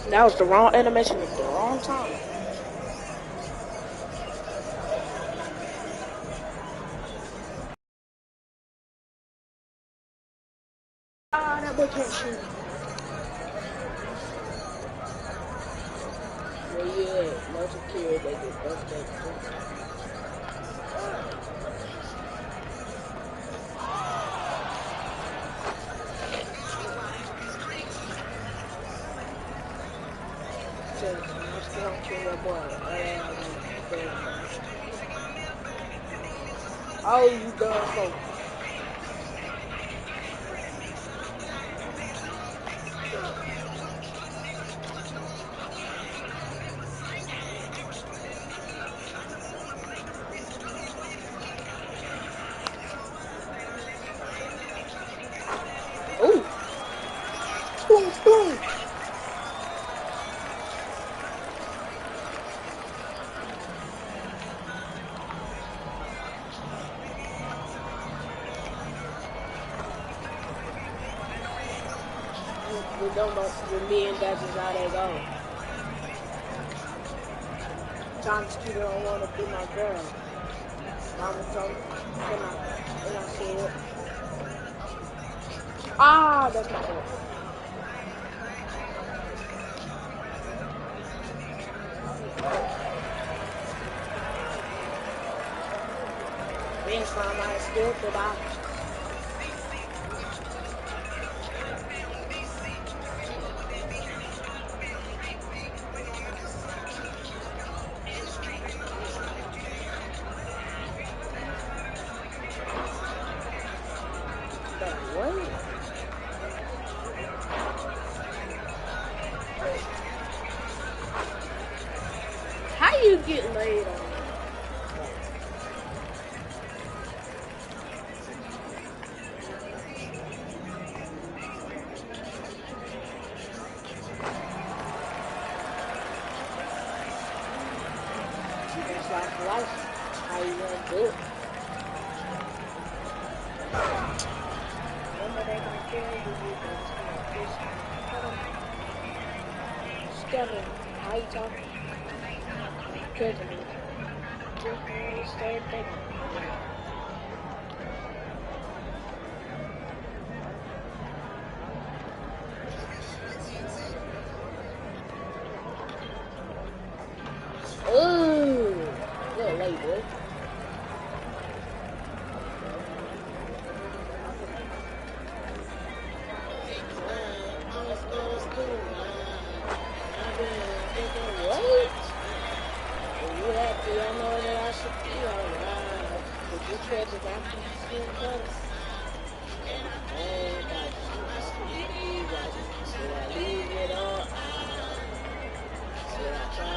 That was the wrong animation at the wrong time. Ah, that boy can't shoot. Where you at? No security, they get busted. I'm still on kill your boy. Oh, you done so. Ooh. Spoon, spoon. We don't know with me and that's just how they go. Tom Skeeter don't want to be my girl. Mama told me, and I said, ah, that's my fault. Next time I still could I. How you get laid on? That's like life. How you gonna do it? Remember they gonna kill you, Scamming. How you talking? Killing me. Stay thinking. Ooh, little late, boy. What? You happy? I know that I should be alright. But you tried to knock me skin colors. And I just leave. I leave it all out. Should I try?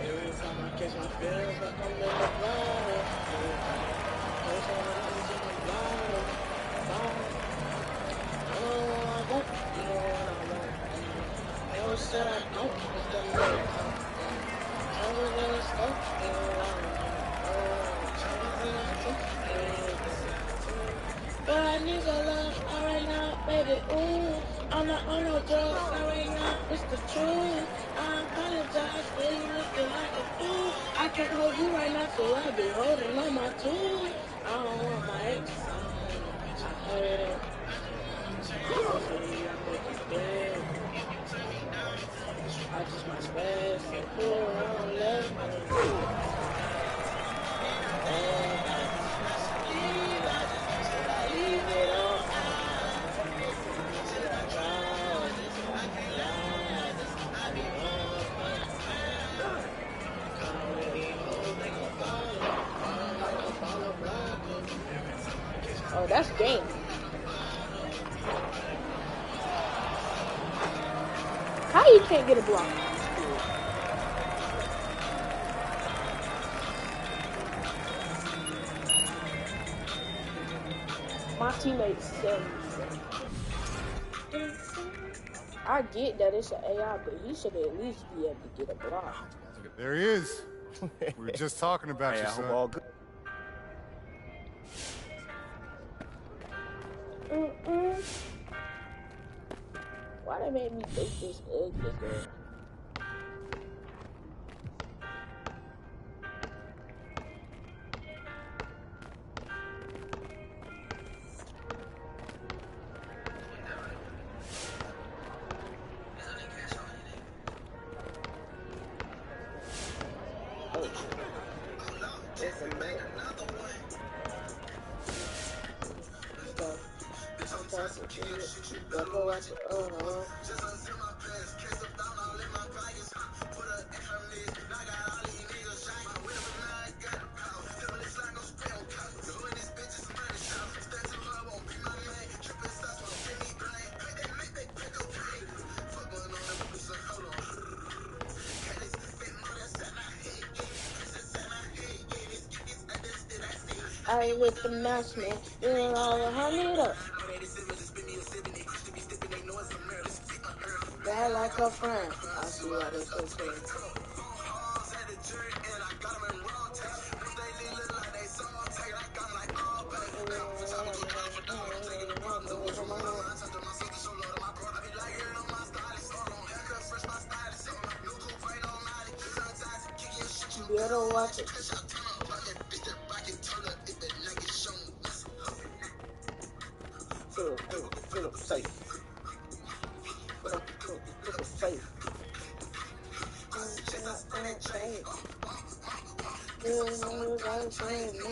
Every time I catch my feelings, like I'm in the blind. Every time I lose in the blind. Oh, I won't, you know what I want. Never said I don't, it's the love. I was gonna stop, you know what I want. But I need your love right now, baby, ooh. I'm not on no drugs right now, it's the truth. I apologize for you looking like a fool. I can't hold you right now, so I'll be holding on my tools. I don't want my ex. I heard it. I just my space and pull around left. Oh, that's game. How you can't get a block? My teammates said, I get that it's an AI, but he should at least be able to get a block. There he is. We were just talking about you, son. All good. Why they made me think this ugly girl? It's a mess. I with the mouse man, doing all the honey up. Bad like her friend. I see why they so friends. You better watch it. Feel up safe. Feel up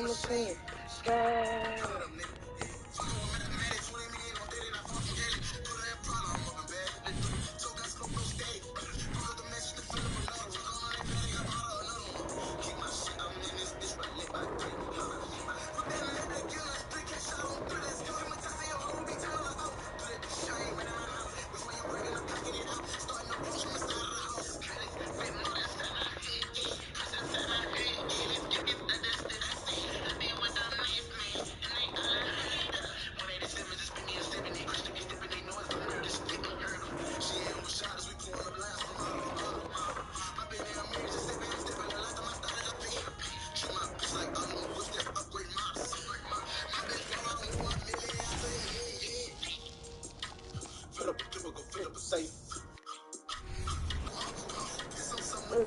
safe.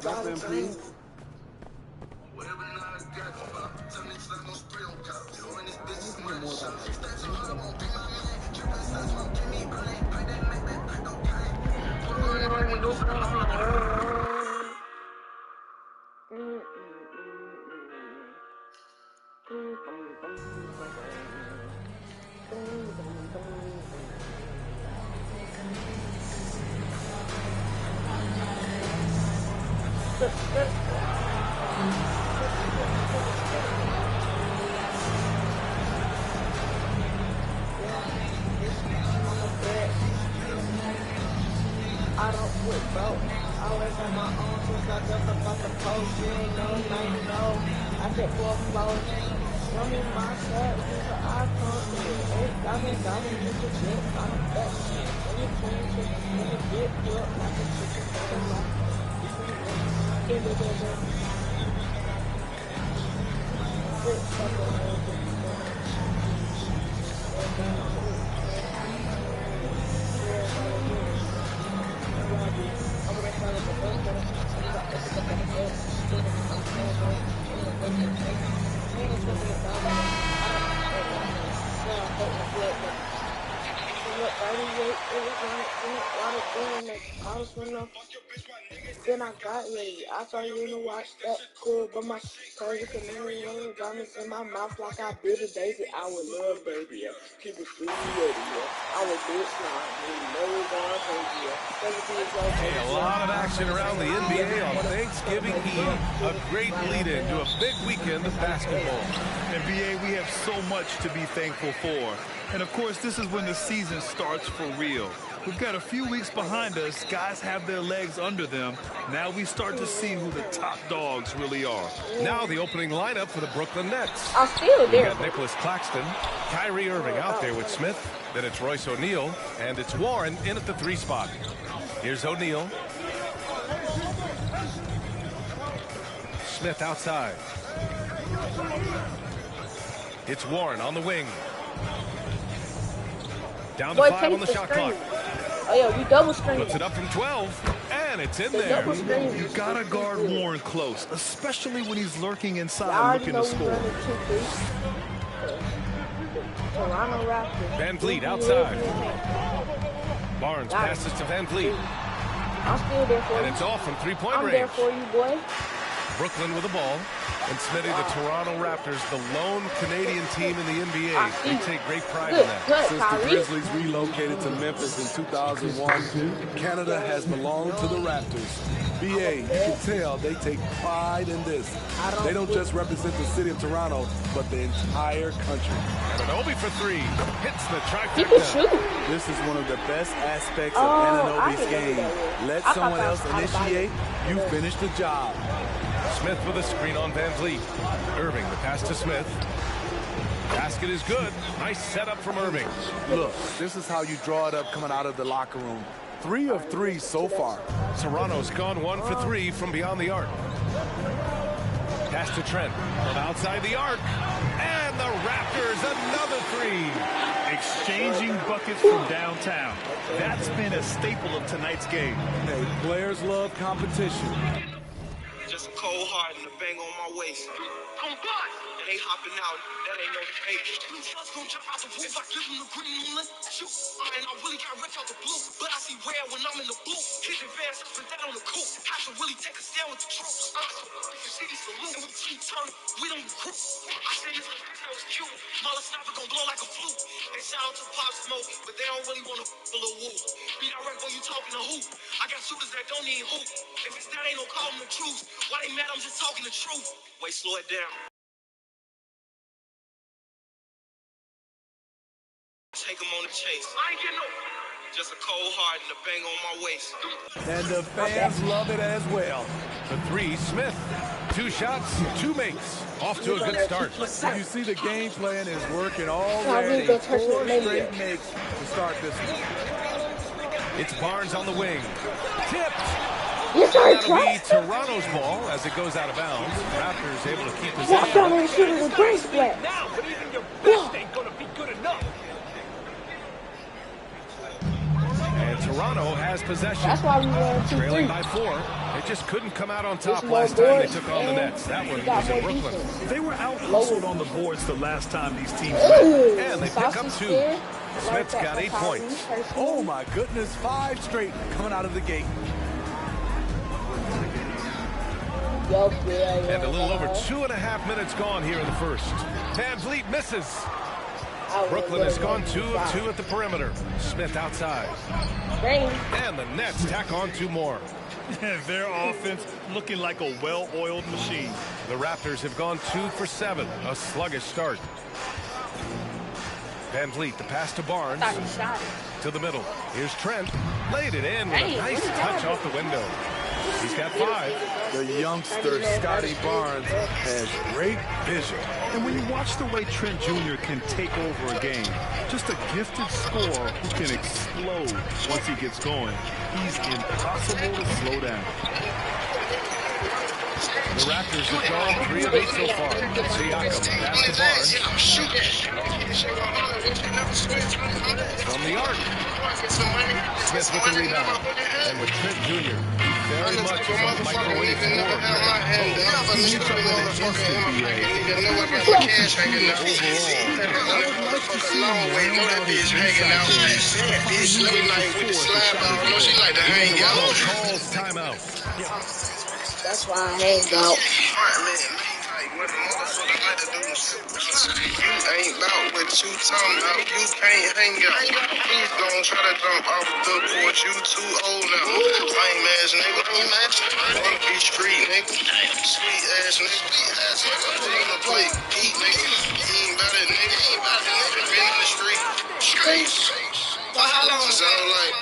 Nothing, please. I don't quit, bro. Always on my own since I just about the post. You ain't know, now you know. I take 4 flows. Show me my shirt, here's an icon. Ain't diamond, you can get on a bet. When you clean chicken, when you get put like a chicken, give it a Then I got ready. I thought you didn't watch that cool, but my crazy community running diamonds in my mouth like I did a daisy. I would love baby. Keep it free, baby. I would do it now. Hey, a lot of action around the NBA on Thanksgiving Eve. A great lead-in to a big weekend of basketball. NBA, we have so much to be thankful for. And of course, this is when the season starts for real. We've got a few weeks behind us. Guys have their legs under them. Now we start to see who the top dogs really are. Now the opening lineup for the Brooklyn Nets. I'll steal We got Nicholas Claxton, Kyrie Irving out there with Smith. Then it's Royce O'Neal, and it's Warren in at the 3 spot. Here's O'Neal. Smith outside. It's Warren on the wing. Down to 5 on the shot clock. Oh, yeah, we double screen. Puts it up from 12, and it's in there. Double screen. You gotta guard Warren close, especially when he's lurking inside looking to score. Toronto Raptors. Van Vliet outside. Barnes passes to Van Vliet. I'm still there for you. And it's off from three-point range. I'm there for you, boy. Brooklyn with the ball. And Smitty, the Toronto Raptors, the lone Canadian team in the NBA. They take great pride in that. Since the Grizzlies relocated to Memphis in 2001, Canada has belonged to the Raptors. BA, you can tell they take pride in this. They don't just represent the city of Toronto, but the entire country. And Anunoby for 3. Hits the He can trifecta. shoot. This is one of the best aspects of Anunoby's game. Let someone else initiate, you finish the job. Smith with a screen on Van Vliet. Irving, the pass to Smith. Basket is good. Nice setup from Irving. Look, this is how you draw it up coming out of the locker room. 3 of 3 so far. Toronto's gone 1 for 3 from beyond the arc. Pass to Trent from outside the arc. And the Raptors, another 3. Exchanging buckets from downtown. That's been a staple of tonight's game. Hey, players love competition. Just a cold heart and a bang on my waist. And they hopping out, that ain't no debate. Blue shots gon' jump out the roof, I give them the green moon, let's shoot. And I really got ripped out the blue, but I see red when I'm in the blue. Hit the vans up and down on the coupe. I should really take a stand with the troops. If you see these salute, and we keep turning, we don't recruit. I say this that was cute. Mother snapper gon' blow like a flute. They shout out to Pop Smoke, but they don't really wanna a little woo. Be direct when you talking to who? I got shooters that don't need hoop. If it's that, ain't no calling the truth. Why they mad? I'm just talking the truth. Wait, slow it down. Take them on the chase. I ain't getting no. Just a cold heart and a bang on my waist. And the fans love it as well. The 3, Smith. 2 shots, 2 makes. Off to a good start. You see the game plan is working already. 4 straight makes to start this one. It's Barnes on the wing. Tipped. Yes, That'll be Toronto's ball as it goes out of bounds. Raptors able to keep possession. Walk down and shoot it with brain splat. Now, but even your best ain't gonna be good enough. And Toronto has possession. That's why we won 2-3. Trailing by 4. They just couldn't come out on top last time they took on the Nets. That one was in Brooklyn. They were out-hustled on the boards the last time these teams Ooh, met. And they pick up 2. Smith's got 8 points. Oh my goodness, 5 straight coming out of the gate. And a little over 2.5 minutes gone here in the first. Van Vliet misses. Brooklyn has gone 2 of 2 at the perimeter. Smith outside. And the Nets tack on 2 more. Their offense looking like a well-oiled machine. The Raptors have gone 2 for 7. A sluggish start. Van Vliet, the pass to Barnes. To the middle. Here's Trent. Laid it in with a nice touch off the window. He's got 5. The youngster, Scotty Barnes, has great vision. And when you watch the way Trent Jr. can take over a game, just a gifted scorer who can explode once he gets going, he's impossible to slow down. The Raptors have gone 3 of 8 so far. Siakam, pass to Barnes. From the arc. Smith with the rebound. And with Trent Jr., he very much is a microwave scorer. Calls timeout. That's why I hang out. You ain't about what you talking about. You can't hang out. Please don't try to jump off the porch. You too old now. Lame ass nigga. Wanna be street nigga. Sweet ass nigga. Wanna play geek nigga. He ain't about it nigga. He ain't about it nigga. Been in the street. Straight. For how long? Sound like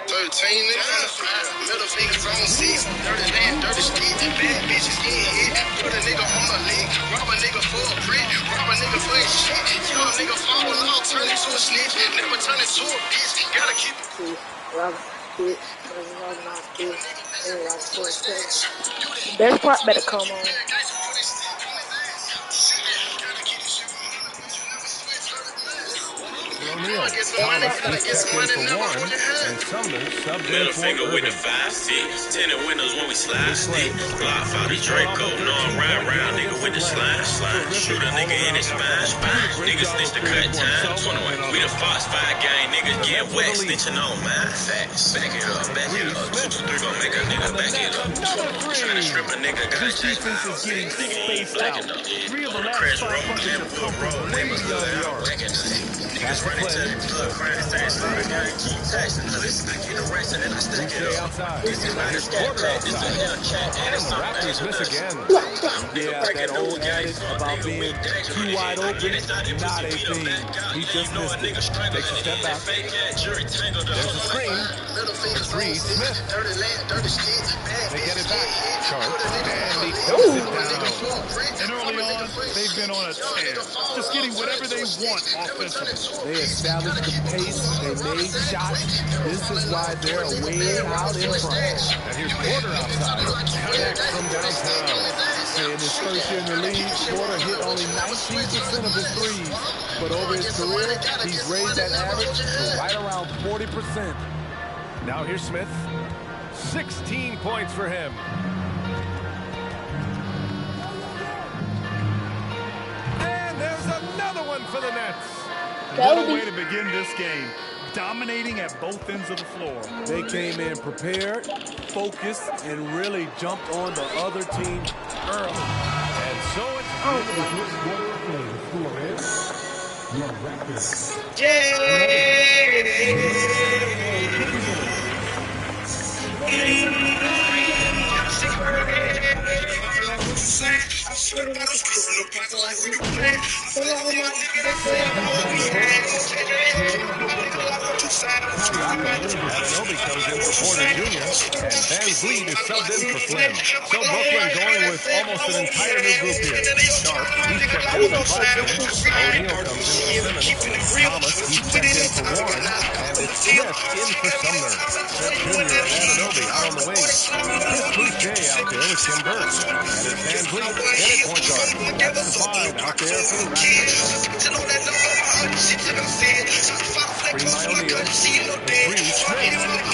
13 niggas, middle fingers on seats, dirty land, dirty street, bad bitches getting hit, put a nigga on a league, rob a nigga for a brick, rob a nigga for his shit, young nigga falling out, turn into a snitch, never turn into a bitch, gotta keep it. Best part better come on. O'Neal. Thomas is checked in for Warren, and Sumner subbed in for finger with the Irving. 5-6. Tinted windows when we slide stick. Block for the Draco. No, I'm round, nigga with the slide. Shoot a nigga in his spine. Niggas snitch to cut time. 21. We the Fox 5 gang. Niggas get wet. Snitching on my facts. Back it up, back it up. 2, 2, 3 gon' make a nigga back it up. Tryna strip a nigga, gotta chase my Defense is getting spaced out. 3 of the last 5 buckets have come from way beyond the arc. Niggas running to the club, crying fast, so the gang keep texting us. I get arrested and I stack it up. Outside. This is not a scat pack, this a hell chat, and it's not Raptors miss again. Yeah, that old adage about being too wide open, not a thing. He just missed it. Takes a step back. There's a screen. For 3, Smith. They get it back. Sharp. And he cuts it down. And early on, they've been on a tear. Just getting whatever they want offensively. They established the pace. They made shots. This is why they're way out in front. And here's Porter outside. Connects from downtown. In his first year in the league, Porter hit only 19% of his threes. But over his career, he's raised that average to right around 40%. Now here's Smith. 16 points for him. And there's another one for the Nets. What a way to begin this game. Dominating at both ends of the floor. They came in prepared, focused, and really jumped on the other team early. And so it's Anunoby comes in for Porter Jr. and Van Vliet is subbed in for Flynn. So Brooklyn going with almost an entire new group here. Sharp, he's checked in for Buxton. O'Neal comes in for Simmons. Thomas, he's checked in for Warren. And it's Smith in for Sumner. Smith Jr. and Anunoby out on the wings. Here's Boucher out there with Tim Burns. And it's Van Vliet in at point guard. That's the 5 out there for the Raptors. Screen by O'Neal. The 3, Smith.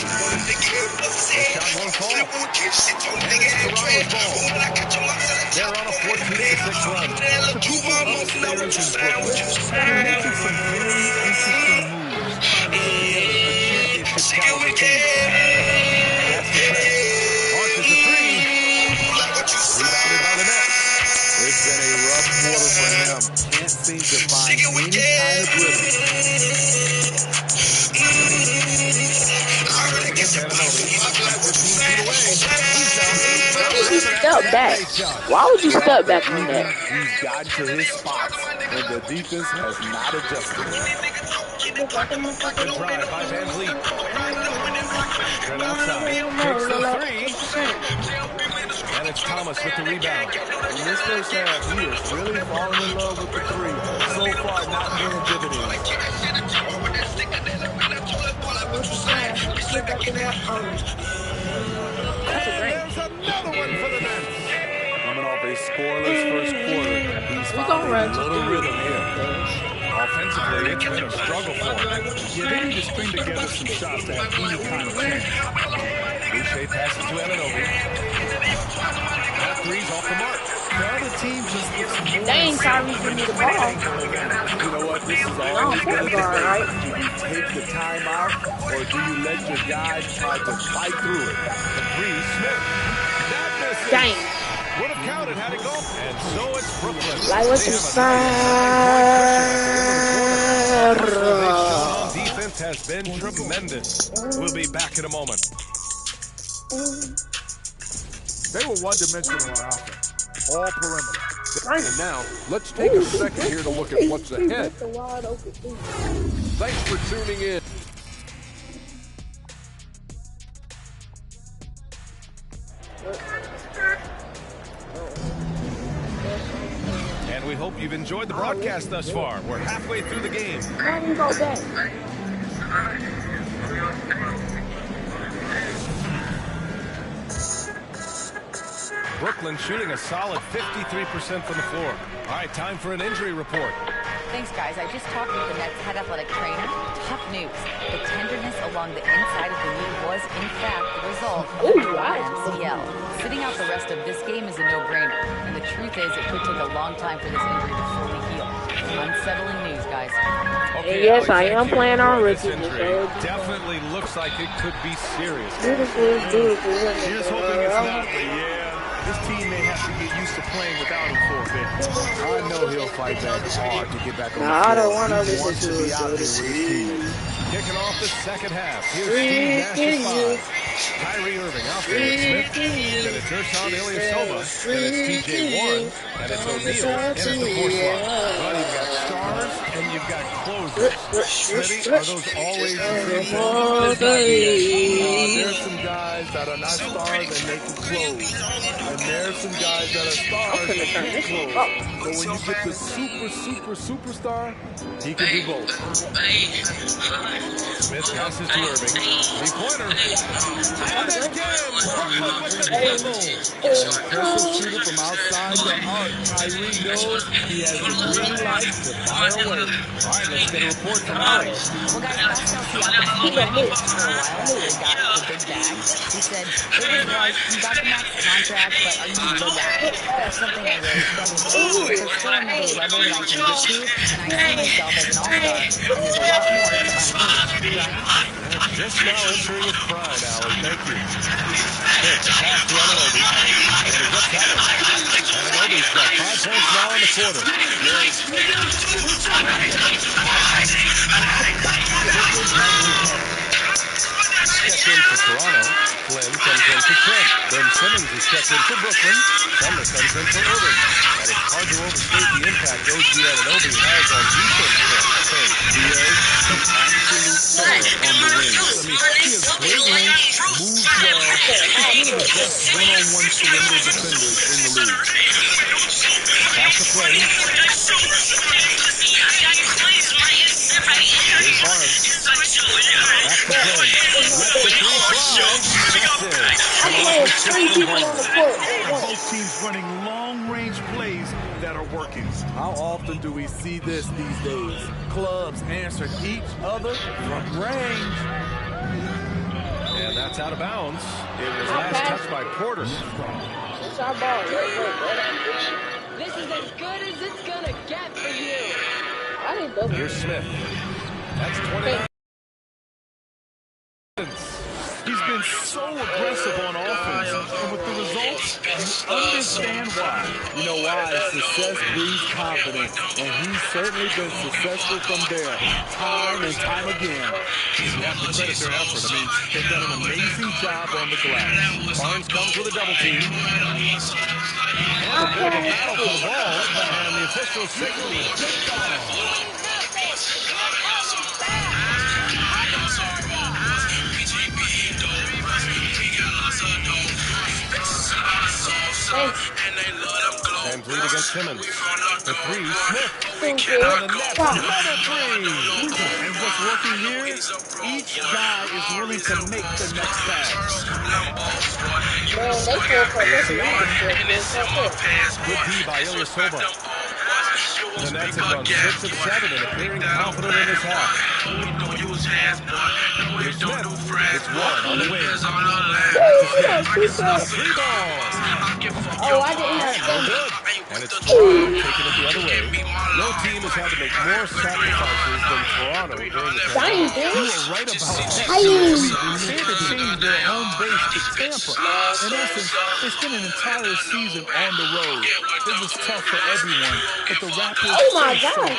The shot won't fall. And it's Toronto's ball. They're on a 14-6 run. The people upstairs in Brooklyn are making some very interesting moves, trying to put together a championship caliber team. That's the trip. Launches a 3. Rebounded by the Nets. It's been a rough quarter for him. Can't seem to find any kind of rhythm. You step back. Why would you step back from that? He's gotten to his spots, and the defense has not adjusted. Good drive by Van Vliet. Good outside. Takes the 3. And it's Thomas with the rebound. In this first half, he is really falling in love with the 3. So far, not paying dividends. There's another one for the Nets. Coming off a scoreless first quarter, he's finding a little rhythm here. Offensively, it's been a struggle for him. Yeah, they need to string together some shots to have any kind of chance. Boucher passes to Anunoby. That 3's off the mark. The other team just looks more... They ain't Kyrie give me the ball. You know what? This is all No, he's going to guard, right? do. Do you take the time out, or do you let your guys try to fight through it? The 3, Smith. That misses. Dang. Would have counted had it gone. And so it's Brooklyn. Like what you said. On defense has been tremendous. We'll be back in a moment. They were one-dimensional on offense, all perimeter. And now, let's take a second here to look at what's ahead. Thanks for tuning in. And we hope you've enjoyed the broadcast thus far. We're halfway through the game. How do you go back? Brooklyn shooting a solid 53% from the floor. All right, time for an injury report. Thanks, guys. I just talked with the Nets head athletic trainer. Tough news. The tenderness along the inside of the knee was, in fact, the result of a MCL. Sitting out the rest of this game is a no-brainer. And the truth is, it could take a long time for this injury to fully heal. Unsettling news, guys. Okay, yes, I am playing on rookie. Definitely looks like it could be serious. Beautiful. Here's hoping it's not, but yeah, this team may have to get used to playing without him for a bit. I know he'll fight back hard to get back on the I floor. don't want He wants to be out there with his teammates. Kicking off the second half. Here's Steve Nash 5. Kyrie Irving out there with Smith. Then it's Ersan Ilyasova. Then it's TJ Warren. And it's O'Neal in at the 4th slot. Well, you've got stars and you've got closers. Smitty, are those always the same? There's some guys that are not stars and they can close. And there's some guys that are stars and can't close. But when you get the superstar, he can do both. Smith passes to Irving. Three-pointer. And again, Brooklyn with the dribble. Impressive shooter from outside the arc. Kyrie knows he has the green light to fire away. All right, let's get a report from Ari. Well, guys, Pascal Siakam's been moved for a while. He got the big bag. He said, it was right, you got the max contract, but are you the guy? That's something I really struggle with. There's still another level that I can get to, and I see myself as an all-star, and there's a lot more to Just now entering his prime, Allie. Thank you. Smith, pass to Anunoby. And he gets that one. Anunoby's got 5 points now in the quarter. Checked in for Toronto. Flynn comes in for Trent. Ben Simmons is checked in for Brooklyn. Sumner comes in for Irving. And it's hard to overstate the impact OG Anunoby has on defense. Some absolute killer on the wing. I mean, he has great length, moves well. He's one of the best one-on-one perimeter defenders in the league. Pass the play. Here's Barnes. Back to play. Let the three fly. Both teams running long-range plays that are working. How often do we see this these days? Clubs answering each other from range. And that's out of bounds. It was last touched by Porter. It's our ball. This is as good as it's gonna get for you. I didn't double. Here's Smith. That's 29. He's been so aggressive on offense, and with the results, you understand why. You know why? Success breeds confidence, and he's certainly been successful from there, time and time again. You have to credit their effort. I mean, they've done an amazing job on the glass. Barnes comes with a double team. And a bit of a battle for the ball, and the officials signal good ball. And lead against Simmons. The three, Smith. And the net, another three. And what's working here, each guy is willing to make the next pass. Good D by Ilyasova. The Nets have gone 6 of 7 and appearing confident in this half. Here's Smith. It's one on the wing. Three balls. Oh, I didn't have No good. And it's Toronto taking it the other way. No team has had to make more sacrifices than Toronto during the pandemic. You were right about that. They had to change their home base to Tampa. In essence, they spent an entire season on the road. It was tough for everyone, but the Raptors... Oh my God! So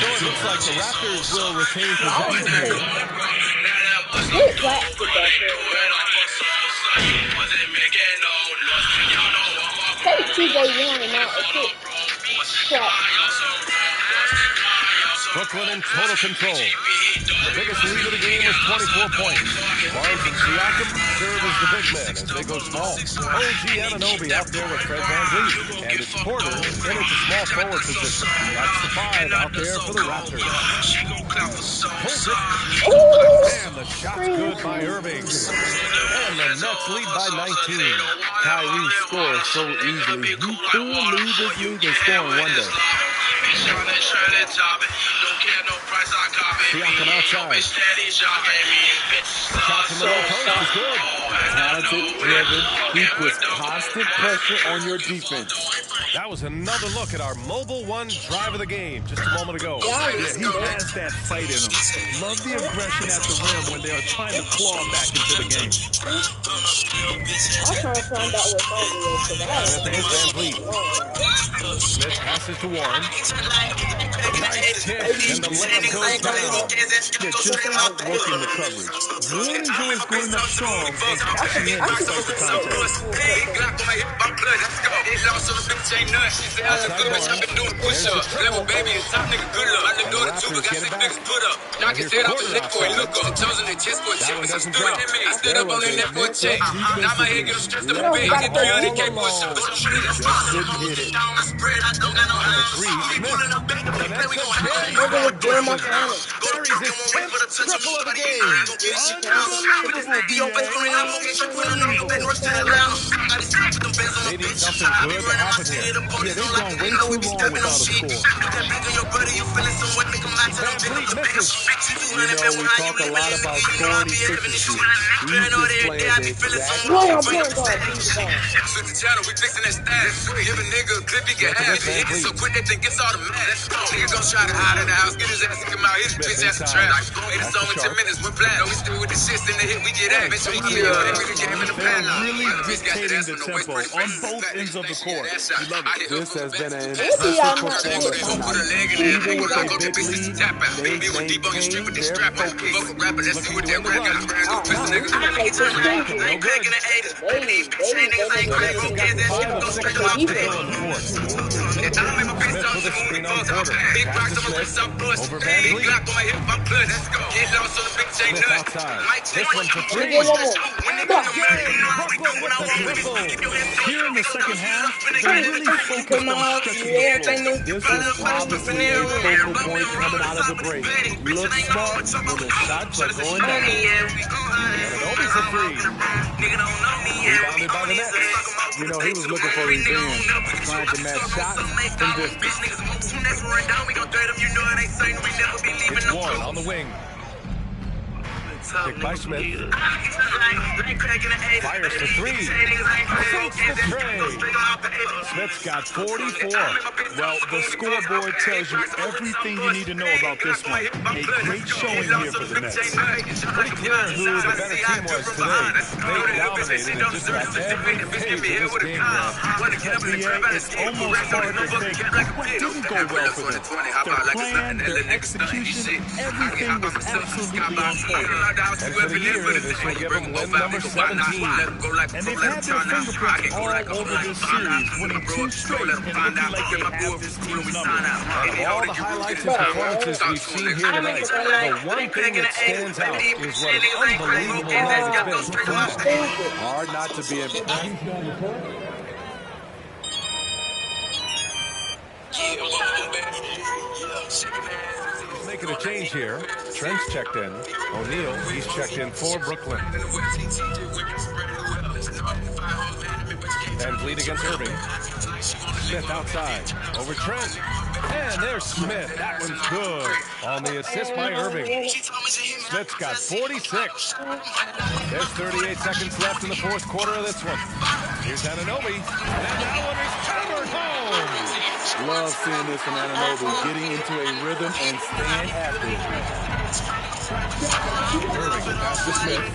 it looks like the Raptors will retain possession here. Take TJ Warren and not a kick. Brooklyn in total control. The biggest lead of the game was 24 points. Barnes and Siakam serve as the big men as they go small. OG Anunoby out there with Fred VanVleet. And it's Porter in at the small forward position. That's the 5 out there for the Raptors. Pulls it. And the shot's good by Irving. And the Nets lead by 19. Kyrie scores so easily. He could lead this league and score in one day. Siakam outside. Shot from the low post is good. Talented, driven. He puts constant pressure on your defense. That was another look at our mobile one drive of the game just a moment ago. Yeah, he has that fight in him. Love the aggression at the rim when they are trying to claw back into the game. I'm trying to find out what's over with today. Van Vliet. Smith passes to Warren. Nice dish, and the layup goes down. Yeah, just outworking the coverage. Warren enjoys going up strong and cashing in despite the contact. Maybe something good to happen here. Yeah, they've gone way too long without a score. You know, we talk a lot about scoring efficiency. He's just playing the exact really dictating the tempo on both ends of the court. You love it. This has been an impressive performance tonight. Even with a big lead, they maintain their Here in the second half, they're really focused on stretching the floor. This is obviously a focal point coming out of the break. Look smart when the shots are going down. Ananobi for three. Rebounded by the Nets. You know, he was looking for revenge, trying to match shots from distance. It's Warren on the wing. Pick by Smith. Fires for three. Sinks the tray. Smith's got 44. Well, the scoreboard tells you everything you need to know about this one. A great showing here for the Nets. Pretty clear who the better team was today. They dominated in just about every phase of this game. It's almost hard to think what didn't go well for them. Their plan, their execution, everything was absolutely on point. And for the year, this will give them win number 17. And they've had their fingerprints all over this series, winning 2 straight and looking like they have this team's number. Out of all the highlights and performances we've seen here tonight, the one thing that stands out is what an unbelievable night it's been. Hard not to be impressed. Making a change here. Trent's checked in. O'Neal, he's checked in for Brooklyn. Van Vliet against Irving. Smith outside. Over Trent. And there's Smith. That one's good. On the assist by Irving. Smith's got 46. There's 38 seconds left in the fourth quarter of this one. Here's Anunoby. And that one is hammered home. Love seeing this from Anunoby, getting into a rhythm and staying active. Irving pass to Smith.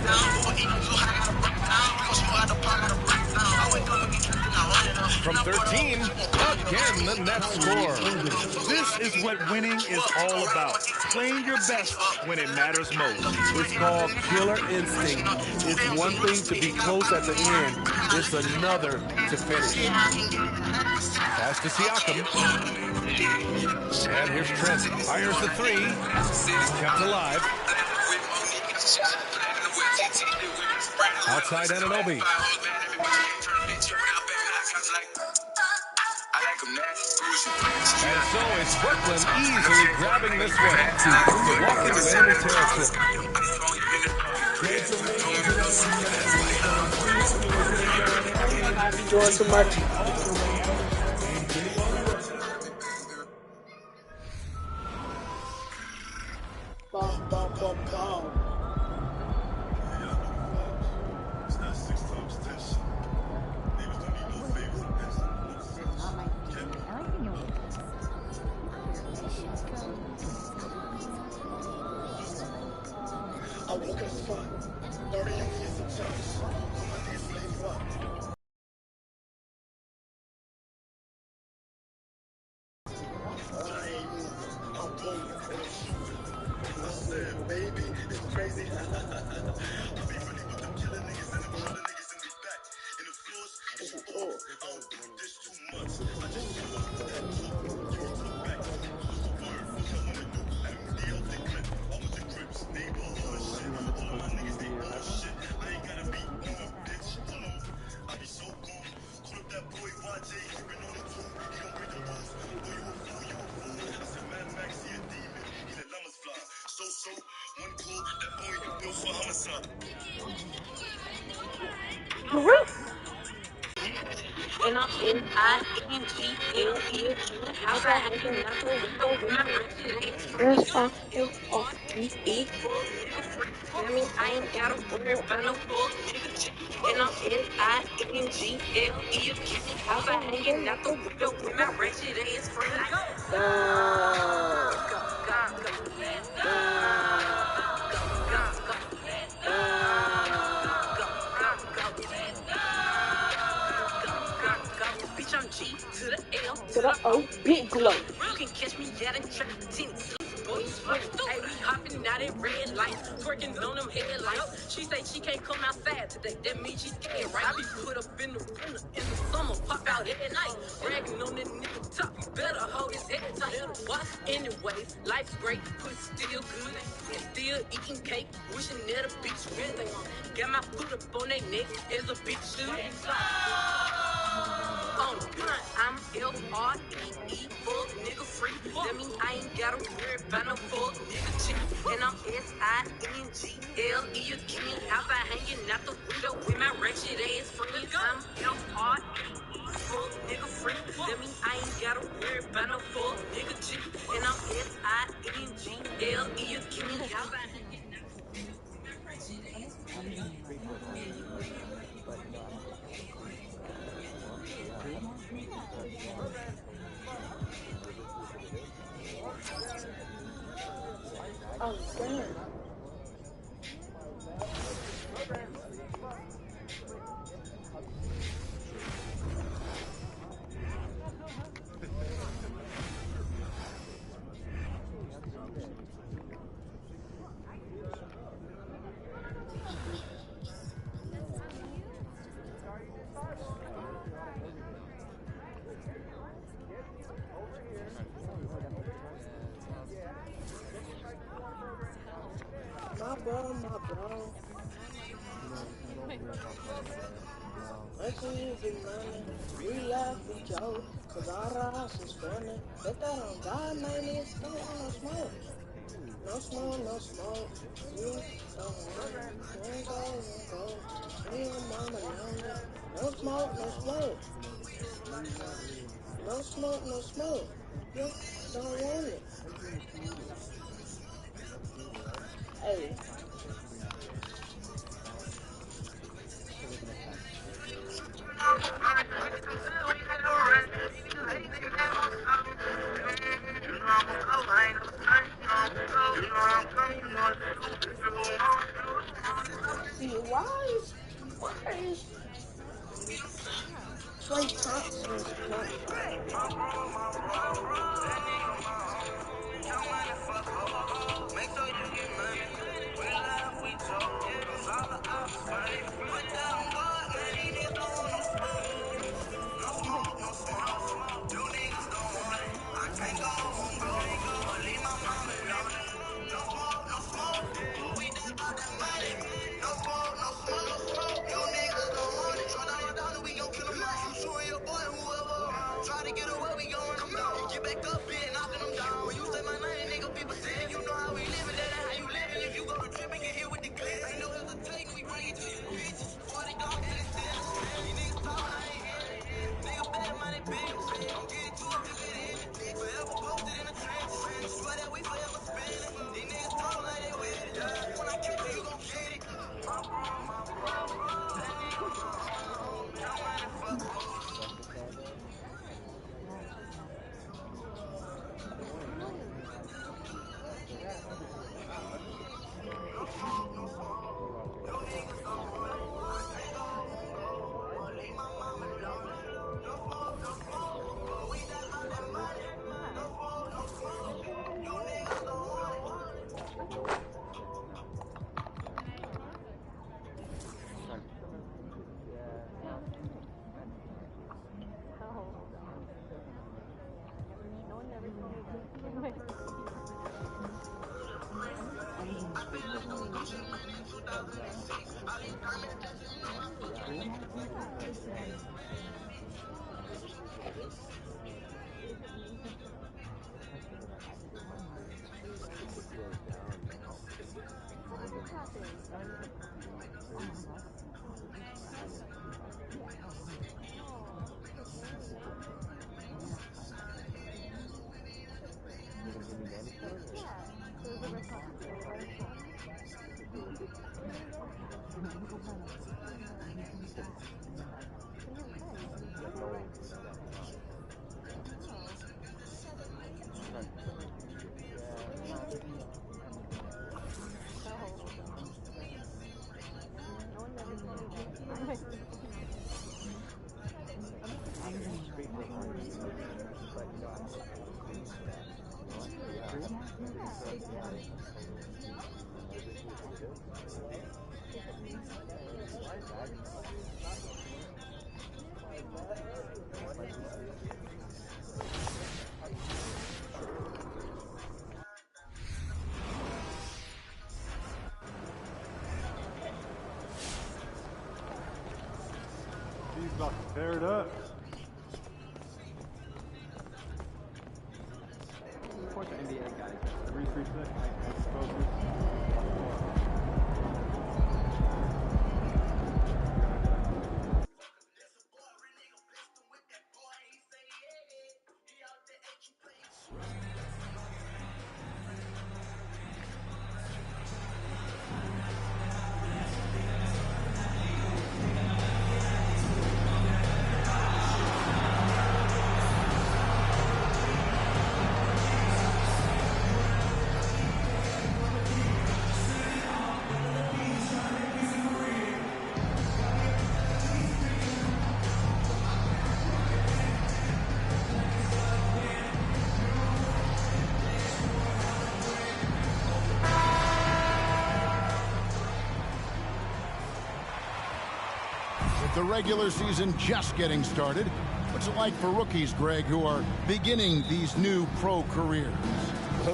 From 13, again the Nets score. This is what winning is all about. Playing your best when it matters most. It's called killer instinct. It's one thing to be close at the end. It's another to finish. Pass to Siakam. And here's Trent. Fires the three. Kept alive. Outside Anunoby. And so it's Brooklyn easily grabbing this one to walk into enemy territory. Doing too much. fuck off. It's not 6 times 10 shit. Niggas don't need no favors and this. Not my favorite. I like the new I woke as fuck. 30 years of jokes. On my knees, slave up. I'm playing fish. I said, baby, it's crazy. I be really with them killing niggas and them killing niggas in the back. In the floors, it's off. I don't do this too much. I just feel like that talk. Talk to the back. What's the word? Tell them to do. MD out the clip. I was the Crips. Neighborhood shit. All of my niggas, they bullshit. I ain't gotta be on a bitch. Hold on. I be so gone. Call up that boy YJ. He been on the tour. He don't break the rules. Boy, you a fool, you a fool. I said, Mad Max, he a demon. He let llamas fly. So, one call, that boy, you built for homicide. And I'm N-I-N-G-L-E. Outside hanging out the window with my wretched girls off F-O-D-E. That means I ain't gotta worry about no fuck nigga. And I'm N-I-N-G-L-E. Outside hanging out the window with my wretched ass friends. Go, go, go, go, bitch, I'm G to the L to the O, big glow. You can catch me at a track, 10 boys flow. Hey, we hopping out at red lights, twerking on them headlights. She say she can't come outside today, that means she's scared, right? I be put up in the winter, in the summer, pop out at night. Bragging on that nigga top, you better hold his head tight. What? Anyways, life's great, pussy still good. Still eating cake, wishing that a bitch really got my foot up on their neck as a bitch should. On the blunt, I'm F-R-E-E, fuck nigga free. That means I ain't gotta worry about no fuck nigga chick. And I'm S-I-N-G-L-E, you get me out by hanging out the window with my wretched ass friends. I'm F-R-E-E, fuck nigga free. That means I ain't gotta worry about no fuck nigga chick. And I'm S-I-N-G-L-E, you get me out by hanging out the window with my wretched ass friends. Oh, damn. My bro. Let's easy money. We laugh, we joke, cause our house is funny. If that don't die, man, it's don't want no smoke. No smoke, no smoke. You don't want it. Won't go. Me and mama younger. No smoke, no smoke. No smoke, no smoke. You don't want it. Hey. See, why is Trey Thompson's He's about to tear it up. Support the NBA guys. 336. Focus. The regular season just getting started. What's it like for rookies, Greg, who are beginning these new pro careers?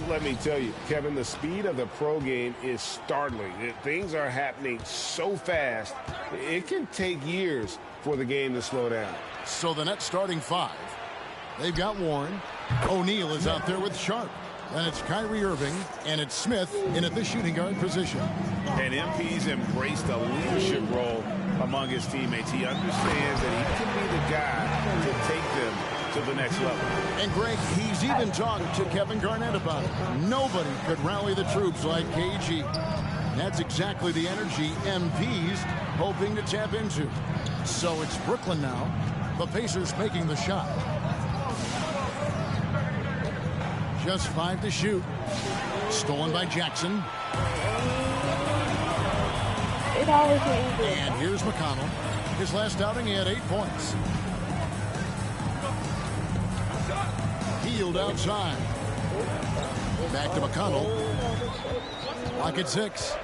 Let me tell you, Kevin, the speed of the pro game is startling. Things are happening so fast, it can take years for the game to slow down. So the net starting five. They've got Warren. O'Neal is out there with Sharp. Then it's Kyrie Irving, and it's Smith in at the shooting guard position. And MP's embraced a leadership role among his teammates. He understands that he can be the guy to take them to the next level. And Greg, he's even talked to Kevin Garnett about it. Nobody could rally the troops like KG. That's exactly the energy MP's hoping to tap into. So it's Brooklyn now. The Pacers making the shot. Just 5 to shoot. Stolen by Jackson. And here's McConnell. His last outing, he had 8 points. Healed outside. Back to McConnell. Clock at 6.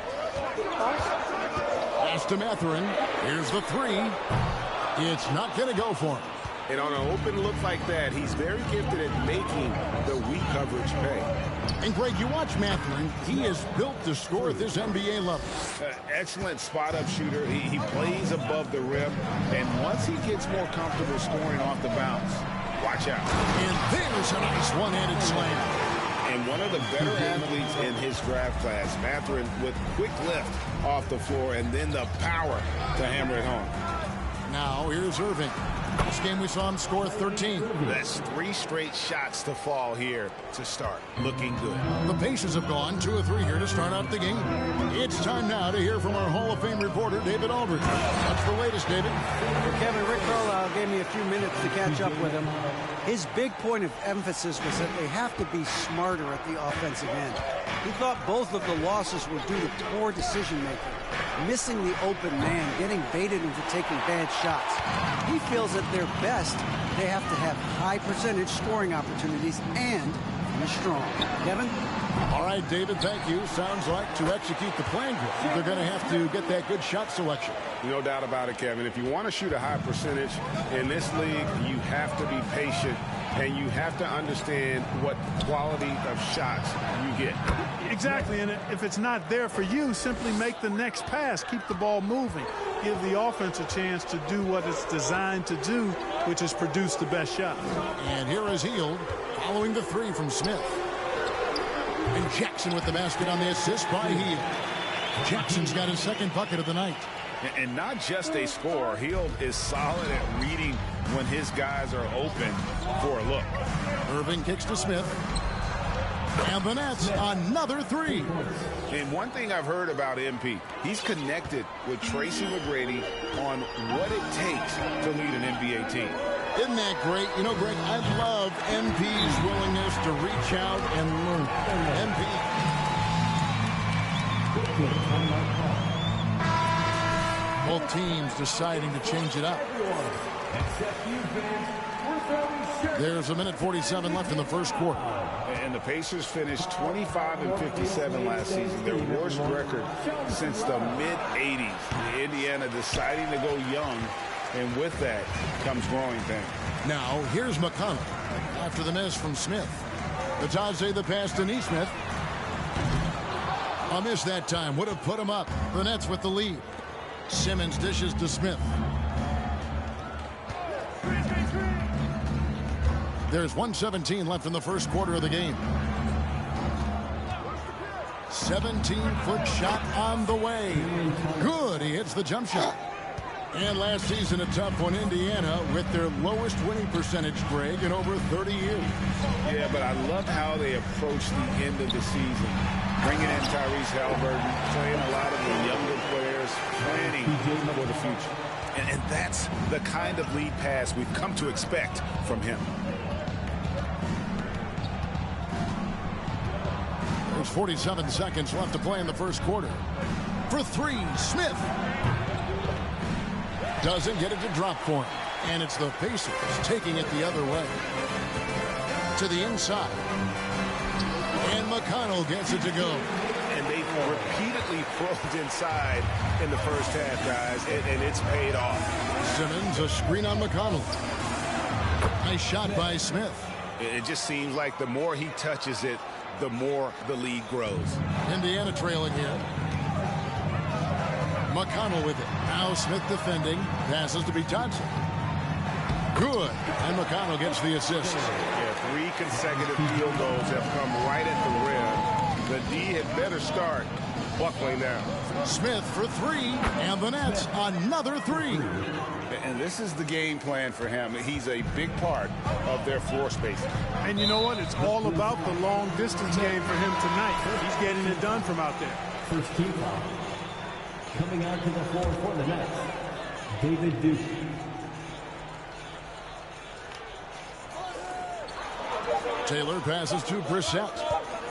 Pass to Mathurin. Here's the 3. It's not going to go for him. And on an open look like that, he's very gifted at making the weak coverage pay. And Greg, you watch Mathurin. He is built to score at this NBA level. Excellent spot-up shooter. He plays above the rim. And once he gets more comfortable scoring off the bounce, watch out. And there's a nice one-handed slam. And one of the better athletes in his draft class, Mathurin, with quick lift off the floor and then the power to hammer it home. Now here's Irving. This game we saw him score 13. That's 3 straight shots to fall here to start. Looking good. The Pacers have gone 2 of 3 here to start out the game. It's time now to hear from our Hall of Fame reporter, David Aldridge. What's the latest, David? Well, Kevin, Rick Carlisle gave me a few minutes to catch up with him. His big point of emphasis was that they have to be smarter at the offensive end. He thought both of the losses were due to poor decision-making, missing the open man, getting baited into taking bad shots. He feels at their best, they have to have high percentage scoring opportunities and finish strong. Kevin? All right, David, thank you. Sounds like to execute the plan, they're going to have to get that good shot selection. No doubt about it, Kevin. If you want to shoot a high percentage in this league, you have to be patient and you have to understand what quality of shots you get. Exactly, and if it's not there for you, simply make the next pass. Keep the ball moving. Give the offense a chance to do what it's designed to do, which is produce the best shot. And here is Hield following the three from Smith. And Jackson with the basket on the assist by Hield. Jackson's got his second bucket of the night. And not just a scorer. Hield is solid at reading when his guys are open for a look. Irving kicks to Smith. And the Nets, another three. And one thing I've heard about MP, he's connected with Tracy McGrady on what it takes to lead an NBA team. Isn't that great? You know, Greg, I love MP's willingness to reach out and learn. Both teams deciding to change it up. There's a minute 47 left in the first quarter. And the Pacers finished 25-57 last season, their worst record since the mid-'80s. Indiana deciding to go young, and with that comes growing pains. Now, here's McConnell after the miss from Smith. Batadze the pass to Nesmith. A miss that time would have put him up. The Nets with the lead. Simmons dishes to Smith. There's 1:17 left in the first quarter of the game. 17-foot shot on the way. Good. He hits the jump shot. And last season, a tough one, Indiana, with their lowest winning percentage, Greg, in over 30 years. Yeah, but I love how they approach the end of the season. Bringing in Tyrese Halliburton, playing a lot of the younger players, planning for the future. And that's the kind of lead pass we've come to expect from him. There's 47 seconds left to play in the first quarter. For three, Smith. Doesn't get it to drop for him. And it's the Pacers taking it the other way. To the inside. And McConnell gets it to go. And they repeatedly probed inside in the first half, guys, and it's paid off. Simmons, a screen on McConnell. Nice shot by Smith. It just seems like the more he touches it, the more the lead grows. Indiana trailing here. McConnell with it. Now Smith defending. Passes to Batadze. Good. And McConnell gets the assist. Yeah, 3 consecutive field goals have come right at the rim. The D had better start buckling down. Smith for three. And the Nets, another three. And this is the game plan for him. He's a big part of their floor spacing. And you know what? It's all about the long distance game for him tonight. He's getting it done from out there. First team foul. Coming out to the floor for the Nets, David Duke. Taylor passes to Brissett.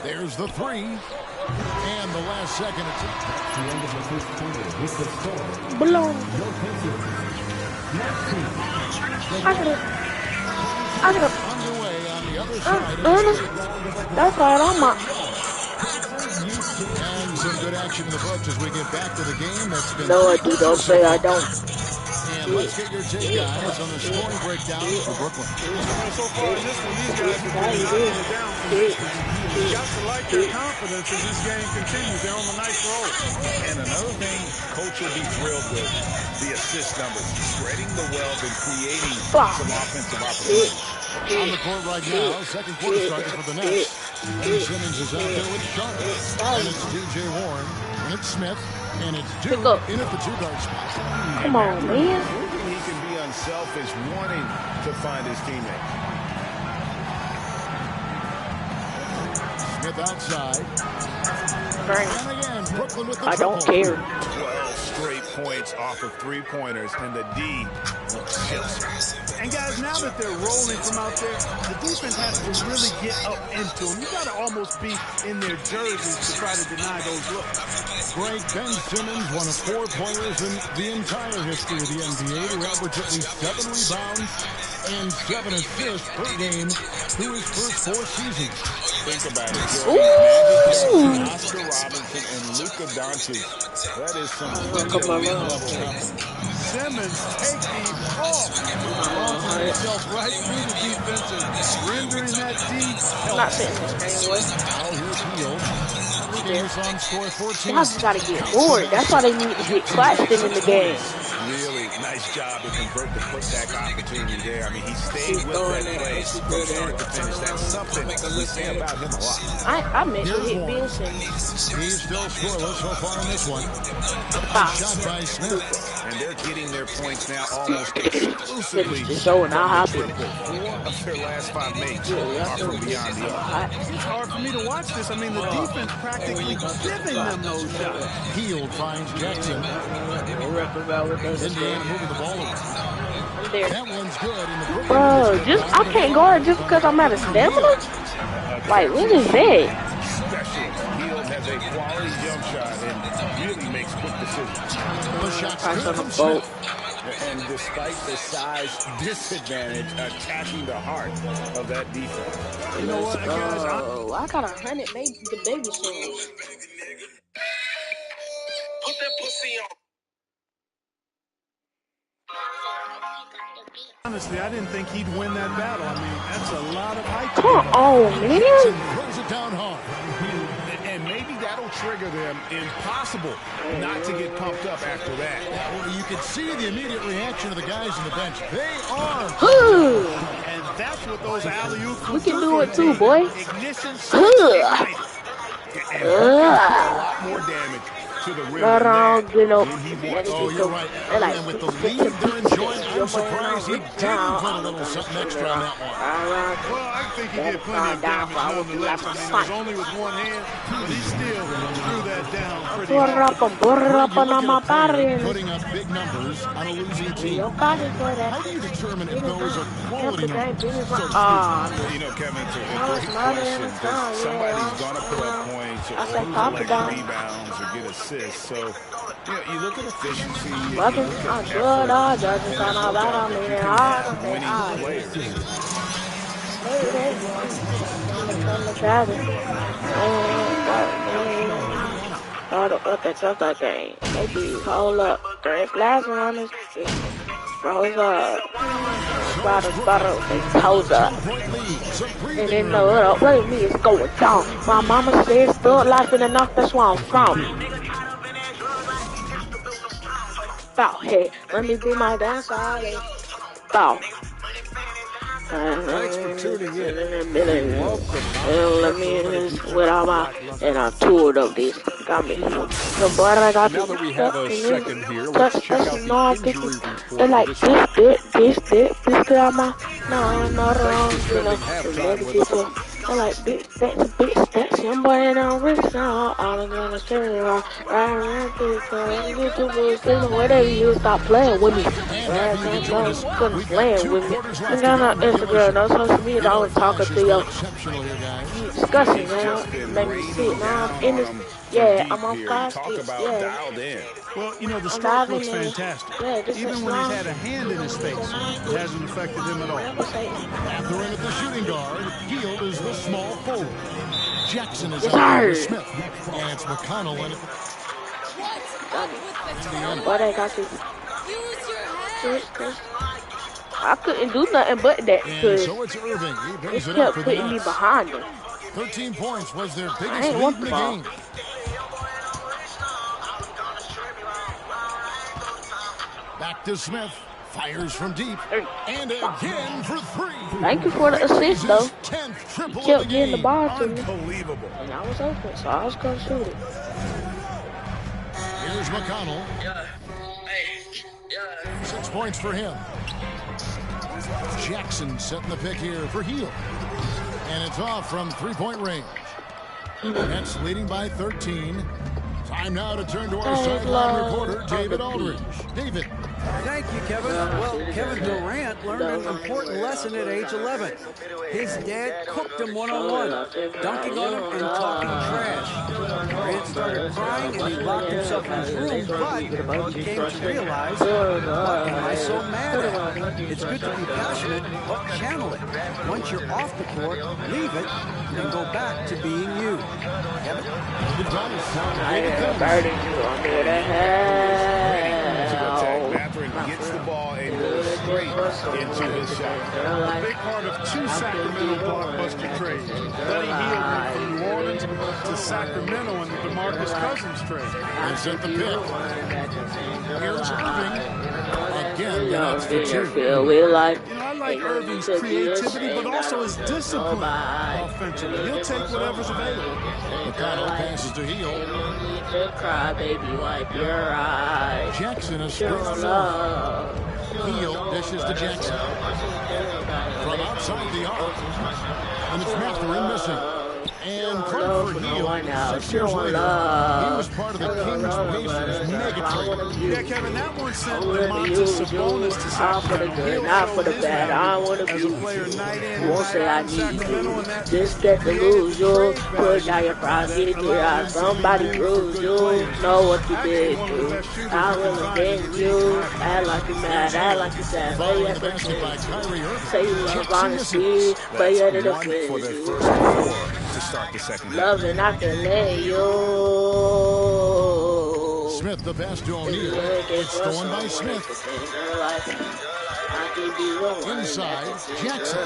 There's the three. And the last second attempt. The end of the first quarter with the score. Blown. No Pacers. Next team. I could have. Underway on the other side. That's right, I'm up. And some good action in the books as we get back to the game. That's been no, I do. Don't say I don't. And let's get your take, guys, on the scoring breakdown for Brooklyn. So far in this one, these guys have been knocking it down from distance. You got to like their confidence as this game continues. They're on a nice roll. And another thing Coach will be thrilled with, the assist numbers, spreading the wealth and creating some offensive opportunities. On the court right now, second quarter started for the Nets. And Simmons is out there with Charlotte. And it's DJ Warren. And it's Smith. And it's Duke in at the 2-guard spot. Come on, man. He can be unselfish, wanting to find his teammate. Smith outside. Right. And again, Brooklyn with the I triple. don't care. 12 straight points off of 3-pointers, and the D looks chill. And guys, now that they're rolling from out there, the defense has to really get up into them. You got to almost be in their jerseys to try to deny those looks. Greg, Ben Simmons, one of 4 players in the entire history of the NBA to average at least 7 rebounds and 7 assists per game through his first 4 seasons. Think about it, Joey. Magic Johnson, Oscar Robinson, and Luka Doncic. That is some Premier League level company. Simmons taking off, launching himself right through the defense and rendering that deep. I'm not sitting this game away. Now here's Hield. Games on score 14. Y'all just gotta get bored. That's why they need to get Claxton in the game. Really nice job to convert the putback opportunity there. I mean, he stayed with that play from start to finish. That's something we say about him a lot. I meant to hit Bill Simmons. He's still scoreless so far in this one. Shot by Smith. And they're getting their points now almost exclusively. Showing how happy. 4 of their last 5 mates are from beyond the arc. It's hard for me to watch this. I mean, the defense practically giving them those shots. Hield finds Jackson. Indiana moving the ball over. That one's good in the bro, I can't guard just because I'm out of stamina? Like, what is that? Special. Hield has a quality jump shot and really makes quick decisions. The shot's good from Smith. And despite the size disadvantage, attacking the heart of that defense. You know what, guys? I got 100 the baby shoes. Put that pussy on. Honestly, I didn't think he'd win that battle. I mean, that's a lot of height. Come on, man. Runs it down hard. And maybe that'll trigger them. Impossible not to get pumped up after that. Well, you can see the immediate reaction of the guys on the bench. They are. And that's what those alley-oops we can do it too, boy. Ignition. And a lot more damage to the rim. Oh, you're right. And with the lead they're enjoying, I'm surprised he didn't put a little something extra on that one. Well, I think he did plenty of damage nonetheless. I mean, it was only with one hand, but he still threw that down pretty hard. Putting up big numbers on a losing team. How do you determine if those are quality numbers? You know, Kevin, it's a great question because somebody's going to put up points or collect rebounds or get assists. So, you look at efficiency. Winning players. That game. Maybe hold up. Drink last one is rose up. Bottle, toes up. And then no, what it means is going down. My mama said, "Thug life in enough." That's why I'm from. Bow, hey, let me be my dancer. Bow. Thanks for tuning in. Let me in this without and I toured up this. Got me. The boy I got now that we have a second here, let's check out the injury report. They're like this out my wrong, you know. They're like big stats, young boy and I'm rich now. All I'm gonna say is whatever you stop playing with me. Couldn't playing with me. You got on Instagram, no social media, I was talking to you. Disgusting, man. Make me sick. Now I'm in this. Yeah, I'm on plastic. Dialed in. Well, you know, the stroke looks fantastic. Even when he's had a hand in his face, it hasn't affected him at all. After in at the shooting guard, Hield is the small forward. Jackson is out with Smith. And it's McConnell in it. What I got to I couldn't do nothing but that. And so it's Irving. He brings it up for the putting me behind him. 13 points was their biggest lead in the game. Back to Smith. Fires from deep. And again for 3. Thank you for the assist, though. 10th triple he kept getting the ball to me. Unbelievable. And I was open, so I was going to shoot it. Here's McConnell. 6 points for him. Jackson setting the pick here for Hield. And it's off from 3-point range. Nets leading by 13. Time now to turn to our sideline reporter, David Aldridge. David. Thank you, Kevin. Well, Kevin Durant learned an important lesson at age 11. His dad cooked him one-on-one, dunking on him and talking trash. Durant started crying and he locked himself in his room, but he came to realize, what am I so mad at? It's good to be passionate, but channel it. Once you're off the court, leave it and go back to being you. Kevin? Mathurin gets the ball and goes straight into his shot. A big part of 2 Sacramento blockbuster trades. Buddy Hield went from New Orleans to Sacramento in the DeMarcus Cousins trade. He's at the pit. Here's Irving. Again, that's for 2. I like Irving's creativity, but also his discipline offensively. He'll take whatever's available. McConnell passes to Hield. Cry, baby, wipe your eyes. Jackson is straight forward. Hield dishes to Jackson. From outside the arc. And it's Mathurin missing. And credit for Hield, 6 years later, he was part of the Kings Pacers mega trade. Yeah, Kevin, that one sent Domantas Sabonis to Sacramento. Not for the bad. I don't want to be. Won't say I need you. Just get to lose you. Put down your pride. Get it out. Somebody bruise you. Know what you did do. I will avenge you. Act like you mad. Act like you sad. But you have to say you love honesty. But you had to defend you. To start the second. Love and I can lay you. Smith, the pass to O'Neal. It's stolen by Smith. Inside, Jackson.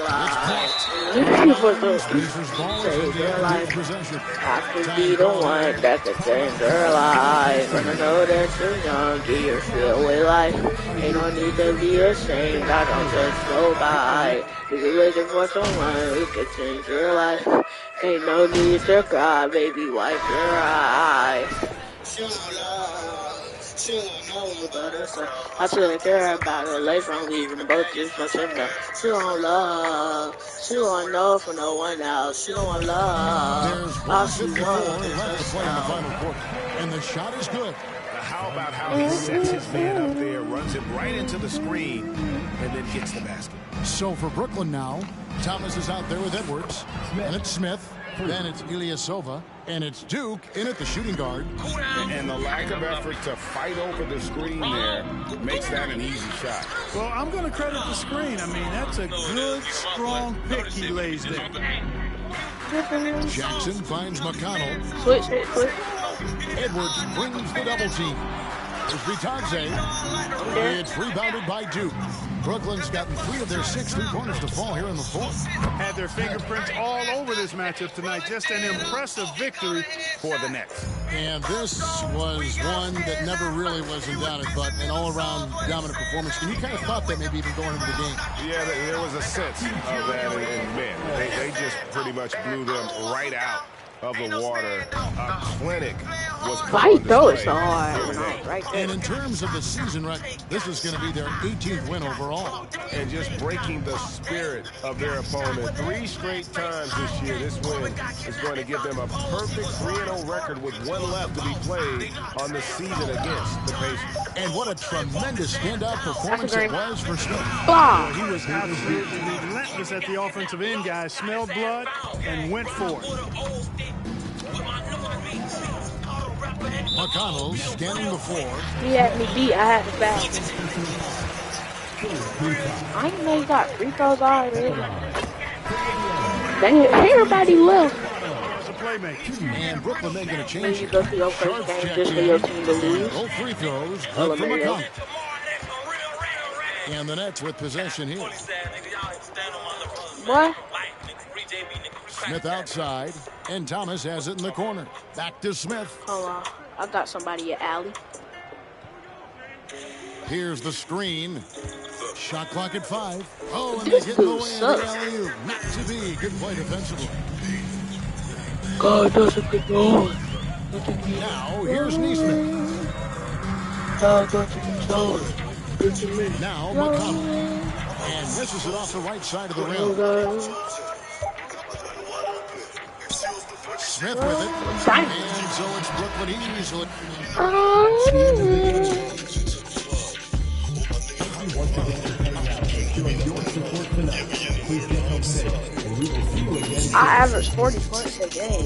It's blocked. Pacers ball is in the possession. I could be the one that could change her life. And I know that you're young, get your shit away life. Ain't no need to be ashamed, I don't just go by. If you're looking for someone who could change your life, ain't no need to cry, baby, wipe your eyes. I shouldn't care about her life, I'm leaving both just my sister. She don't love, she don't know for no one else, she don't want love. There's 1:54 left to play in the final quarter, and the shot is good. How about how he sets his man up there, runs it right into the screen, and then gets the basket. So for Brooklyn now, Thomas is out there with Edwards, and it's Smith, then it's Ilyasova, and it's Duke in at the shooting guard. And the lack of effort to fight over the screen there makes that an easy shot. Well, I'm going to credit the screen. I mean, that's a good, strong pick he lays there. Jackson finds McConnell. Switch. Edwards brings the double team. There's Vitadze. It's rebounded by Duke. Brooklyn's gotten 3 of their 6 3-pointers to fall here in the fourth. Had their fingerprints all over this matchup tonight. Just an impressive victory for the Nets. And this was one that never really was in doubt, but an all-around dominant performance. And you kind of thought that maybe even going into the game. Yeah, there was a sense of that in men. They just pretty much blew them right out of the water. A clinic was fight though, it's so hard. Right there. And in terms of the season record, this is going to be their 18th win overall. And just breaking the spirit of their opponent 3 straight times this year. This win is going to give them a perfect 3-0 record with 1 left to be played on the season against the Pacers. And what a tremendous standout performance it was for Smith. He was absolutely relentless at the offensive end, guys. Smelled blood and went for it. McConnell scanning the floor. He had me beat. I had to foul. I didn't know he got free throws already. Dang it, everybody left. And Brooklyn then going to change it. Go to your first game just for your team to lose. All free throws good for McConnell. And the Nets with possession here. What? Smith outside, and Thomas has it in the corner. Back to Smith. Hold on. I got somebody at alley. Here's the screen. Shot clock at 5. Oh, and they get in the way of the alley-oop. Not to be. Good play defensively. God doesn't control it. Now, here's Neesmith. God doesn't control it. Now, McConnell. And misses it off the right side of the rim. Smith with it. And so it's Brooklyn easily. I average 40 points a game.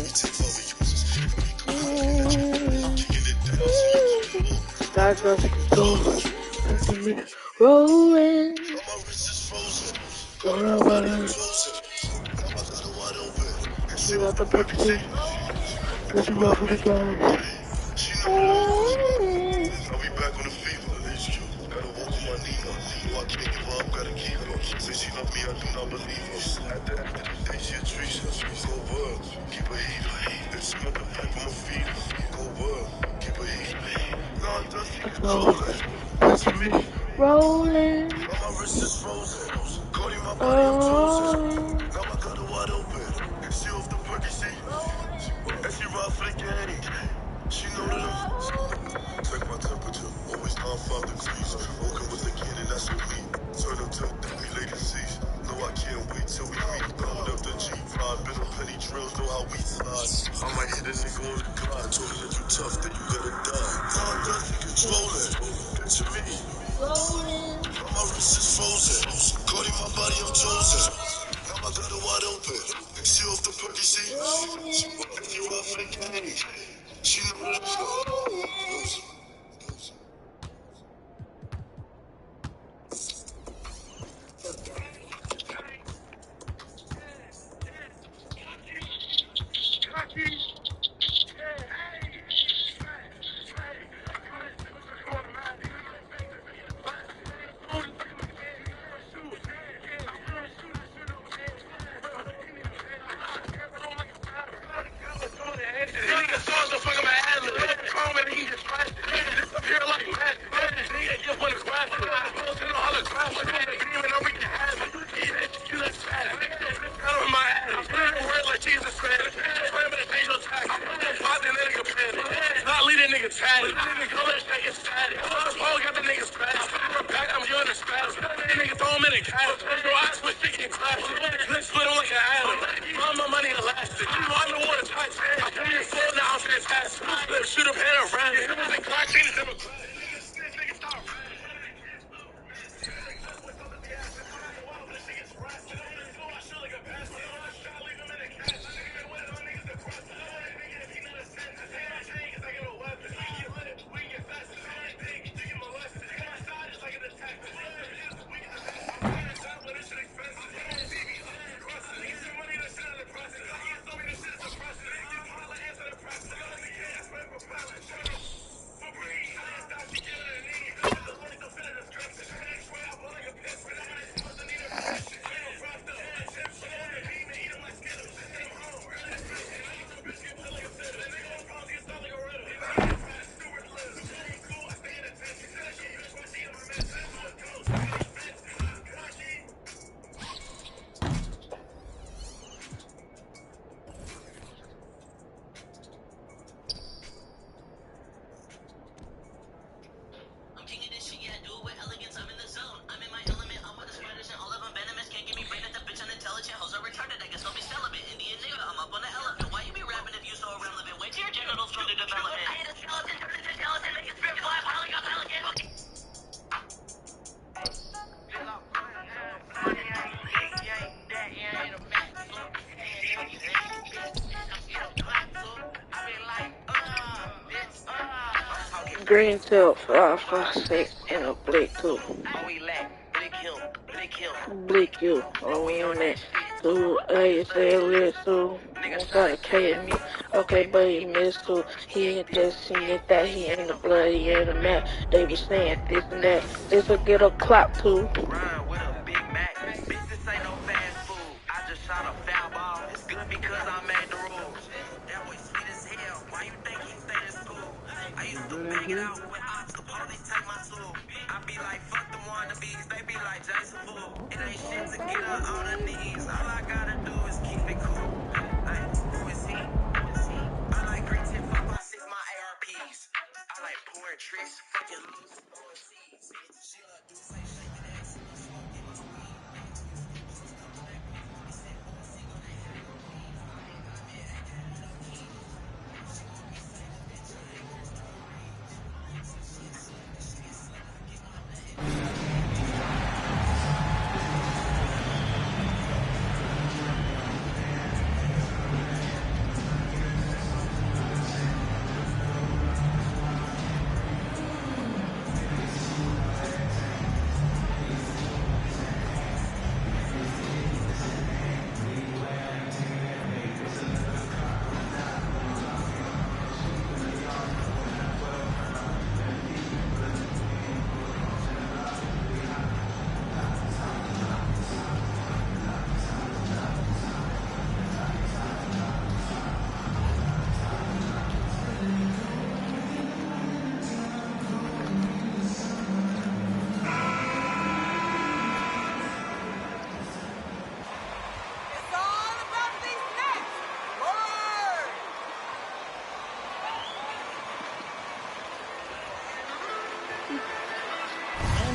That's just rolling. She got the purchase. Cause you rough with the guys. I'll be back on the fever. Gotta walk on my Nina. No, I can't give up, gotta keep her. Say she love me, I do not believe her. After the day, she a Teresa. Go world, keep her heat. If she got the pipe, I'ma feed her. Go world, keep her heat. Long dusty controller. That's me. Rolling. Now my wrist is frozen. Cody, my body, I'm chosen. Now I got her wide open. She off the perky, see? And she ride for the gang. She know that I'm check my temperature, always 95 degrees. Walking with the kid and that's with me. Turn up to that we lady seas. No, I can't wait till we meet. Load up the G5, been on penny drills, know how we slide. I might hit a nigga on the glide. Told her that you tough, then you gotta die. Now I'm done controlling. Picture me. Now my wrist is frozen. Cody, my body, I'm chosen. Now I got her wide open. She off the perky, see? She ride for the gang. She know that I'm Green tail 556 and a blick too. Blick you. Oh, we on that. Dude, you say lit too. Got a K in me. Okay, but he missed too. He ain't this, he ain't that. He ain't the blood, he ain't the map. They be saying this and that. This'll get a clap too.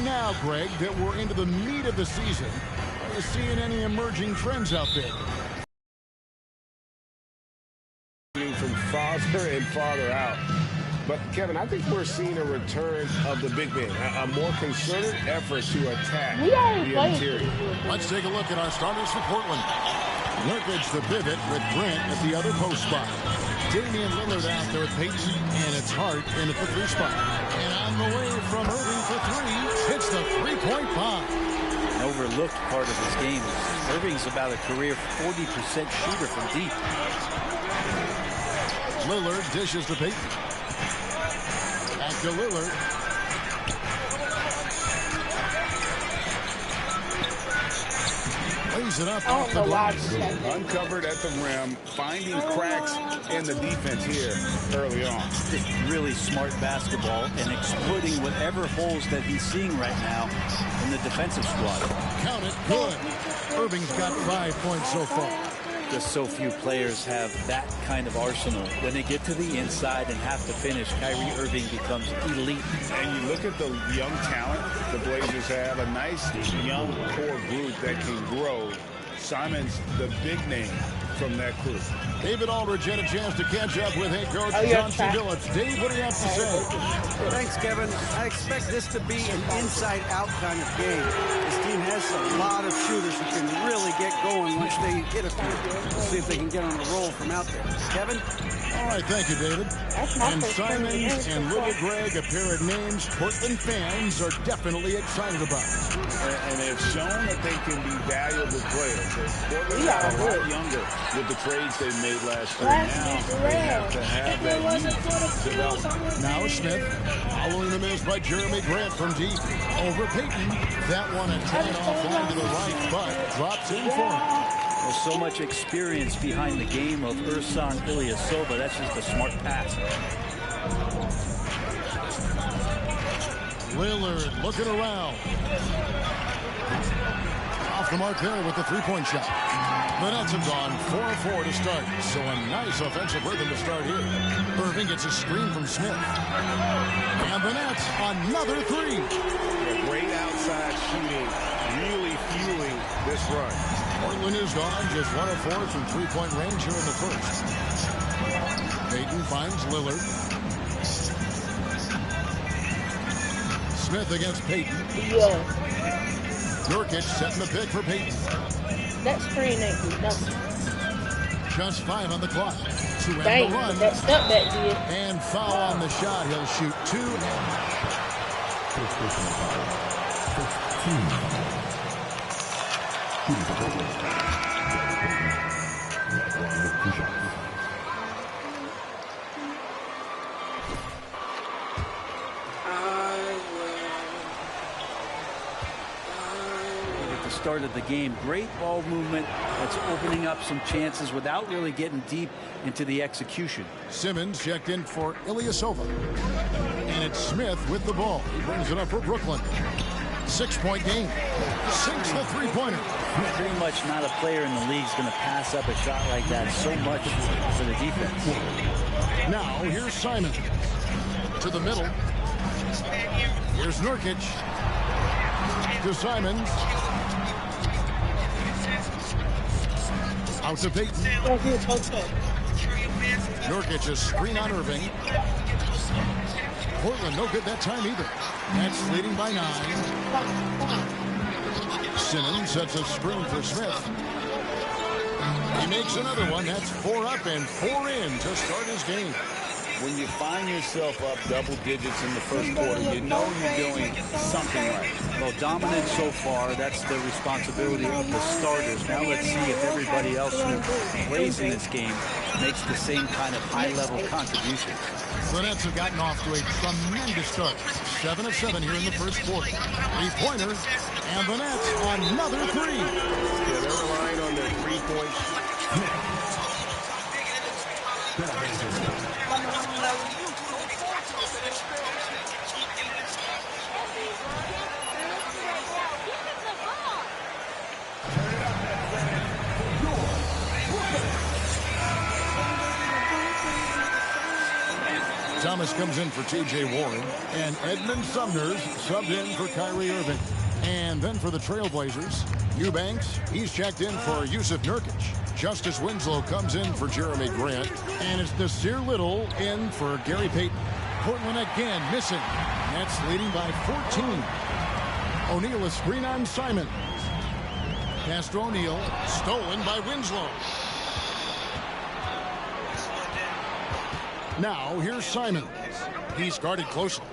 Now, Greg, that we're into the meat of the season, are you seeing any emerging trends out there? From farther and farther out. But, Kevin, I think we're seeing a return of the big man, a more concerted effort to attack the interior. Let's take a look at our starters for Portland. Nurkic, the pivot, with Grant at the other post spot. Damian Lillard out there with Payton, and it's Hart in at the 3 spot. And on the way from Irving for 3, hits the 3-point bomb. An overlooked part of his game. Irving's about a career 40% shooter from deep. Lillard dishes to Payton. Back to Lillard. Lays it up off the glass. Uncovered at the rim, finding cracks in the defense here early on. Just really smart basketball and exploiting whatever holes that he's seeing right now in the defensive squad. Count it, good. Irving's got 5 points so far. Just so few players have that kind of arsenal. When they get to the inside and have to finish, Kyrie Irving becomes elite. And you look at the young talent the Blazers have, a nice young core group that can grow. Simon's the big name from that group. David Aldridge had a chance to catch up with head coach John C. Billups. Dave, what do you have to say? Thanks, Kevin. I expect this to be an inside-out kind of game. This team has a lot of shooters who can really get going once they hit a few. We'll see if they can get on a roll from out there. Kevin? All right, thank you, David. And Simons and Little Greg, a pair of names Portland fans are definitely excited about. And they've shown that they can be valuable players. Portland got a lot younger with the trades they made last year. Now they have to have that youth development. Now Smith, following the miss by Jeremy Grant from deep. Over Payton. That one a tight offline to the right, but drops in for him. Well, so much experience behind the game of Ersan Ilyasova. That's just a smart pass. Lillard looking around. Off the mark there with the 3-point shot. The Nets have gone 4-4 to start, so a nice offensive rhythm to start here. Irving gets a screen from Smith. And the Nets, another 3. Yeah, great outside shooting, really fueling this run. Portland is gone just 1 of 4 from 3-point range here in the first. Payton finds Lillard. Smith against Payton. Yeah. Nurkic setting the pick for Payton. That screen ain't good. Just 5 on the clock. To end Dang, the run. that step back did. And foul on the shot. He'll shoot 2. Start of the game. Great ball movement that's opening up some chances without really getting deep into the execution. Simmons checked in for Ilyasova. And it's Smith with the ball. He brings it up for Brooklyn. 6-point game. Sinks the 3-pointer. Pretty much not a player in the league is going to pass up a shot like that so much for the defense. Now here's Simon. To the middle. Here's Nurkic. To Simons. Out to Payton. Nurkic a screen on Irving. Portland no good that time either. Nets leading by 9. Simmons sets a screen for Smith. He makes another one. That's 4 up and 4 in to start his game. When you find yourself up double digits in the first quarter, you know you're doing something right. Well, dominant so far. That's the responsibility of the starters. Now let's see if everybody else who plays in this game makes the same kind of high-level contribution. The Nets have gotten off to a tremendous start. 7 of 7 here in the first quarter. 3-pointer, and the Nets another 3. Yeah, they're relying on their 3-point. Thomas comes in for T.J. Warren, and Edmund Sumner's subbed in for Kyrie Irving. And then for the Trailblazers, Eubanks, he's checked in for Yusuf Nurkic. Justice Winslow comes in for Jeremy Grant, and it's Nasir Little in for Gary Payton. Portland again missing. Nets leading by 14. O'Neal a screen on Simon. Pass to O'Neal, stolen by Winslow. Now here's Simon. He's guarded closely.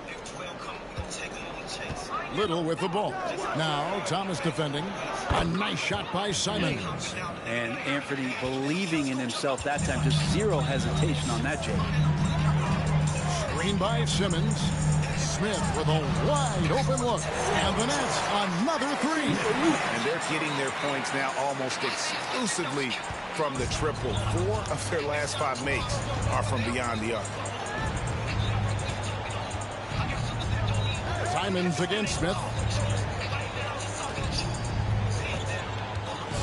Little with the ball. Now Thomas defending. A nice shot by Simons. And Anthony believing in himself that time. Just zero hesitation on that, Jay. Screen by Simmons. Smith with a wide open look. And the Nets another three. And they're getting their points now almost exclusively from the triple. 4 of their last 5 makes are from beyond the arc. Simons against Smith.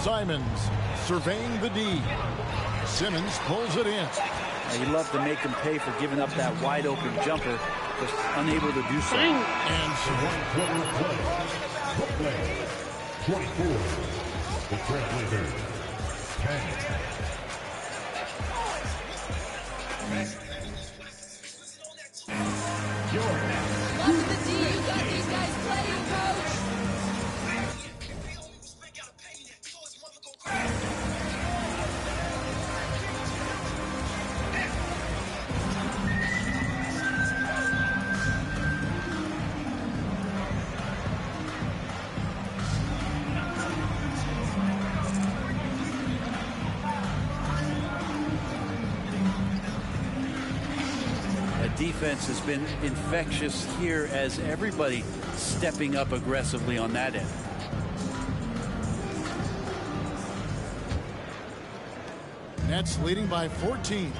Simons surveying the D. Simmons pulls it in. You love to make him pay for giving up that wide open jumper, just unable to do so. And so 24, the Trailblazers, 10. Love the D. You got these guys playing, coach. Defense has been infectious here as everybody stepping up aggressively on that end. Nets leading by 14.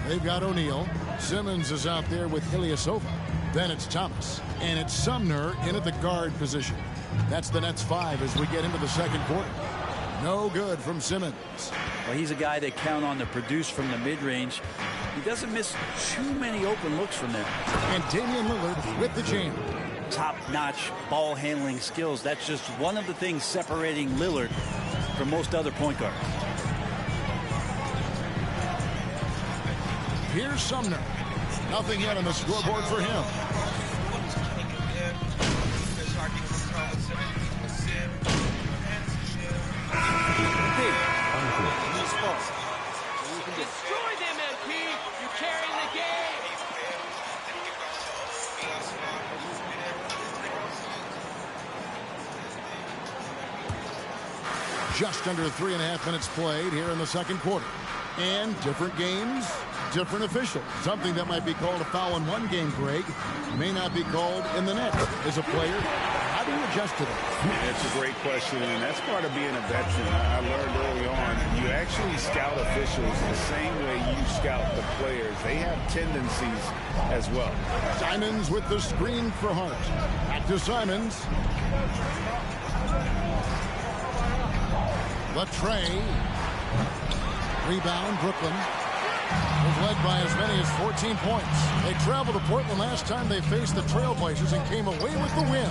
They've got O'Neal. Simmons is out there with Ilyasova. Then it's Thomas. And it's Sumner in at the guard position. That's the Nets 5 as we get into the second quarter. No good from Simmons. Well, he's a guy they count on to produce from the mid-range. He doesn't miss too many open looks from there. And Damian Lillard with the jam. Top-notch ball handling skills. That's just one of the things separating Lillard from most other point guards. Here's Sumner. Nothing yet on the scoreboard for him. Destroy them, MP. You're carrying the game. Just under 3.5 minutes played here in the second quarter. And different games, different officials. Something that might be called a foul in one game, Greg, may not be called in the next. As a player, how do you adjust to that? It's a great question, and that's part of being a veteran. I learned early on, you actually scout officials the same way you scout the players. They have tendencies as well. Simons with the screen for Hart. Back to Simons. Latrey. Rebound, Brooklyn. Was led by as many as 14 points. They traveled to Portland last time they faced the Trailblazers and came away with the win.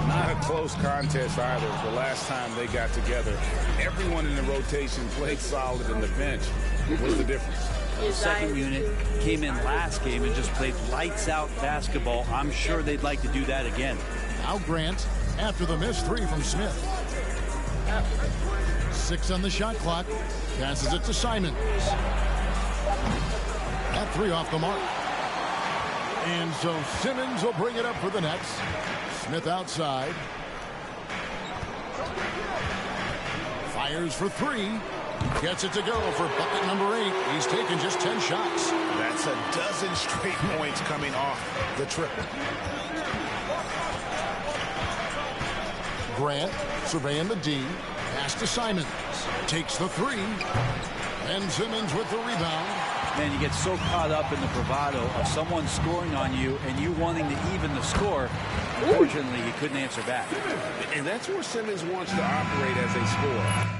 Not a close contest either. The last time they got together, everyone in the rotation played solid, and the bench was the difference. The second unit came in last game and just played lights-out basketball. I'm sure they'd like to do that again. Now Grant after the missed three from Smith. 6 on the shot clock. Passes it to Simons. That three off the mark. And so Simmons will bring it up for the Nets. Smith outside. Fires for three. Gets it to go for bucket number 8. He's taken just 10 shots. That's a dozen straight points coming off the triple. Grant surveying the D. Pass to Simons. Takes the three. And Simmons with the rebound. Man, you get so caught up in the bravado of someone scoring on you and you wanting to even the score. Unfortunately, he couldn't answer back. And that's where Simmons wants to operate as a scorer.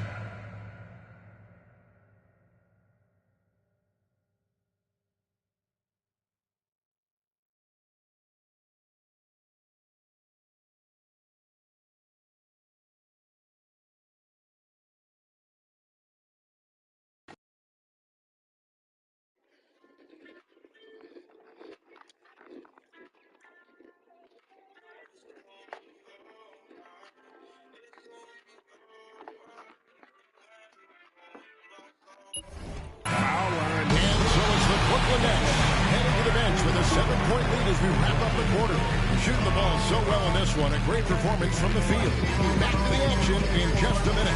Brooklyn Nets heading to the bench with a 7-point lead as we wrap up the quarter. Shooting the ball so well in this one. A great performance from the field. Back to the action in just a minute.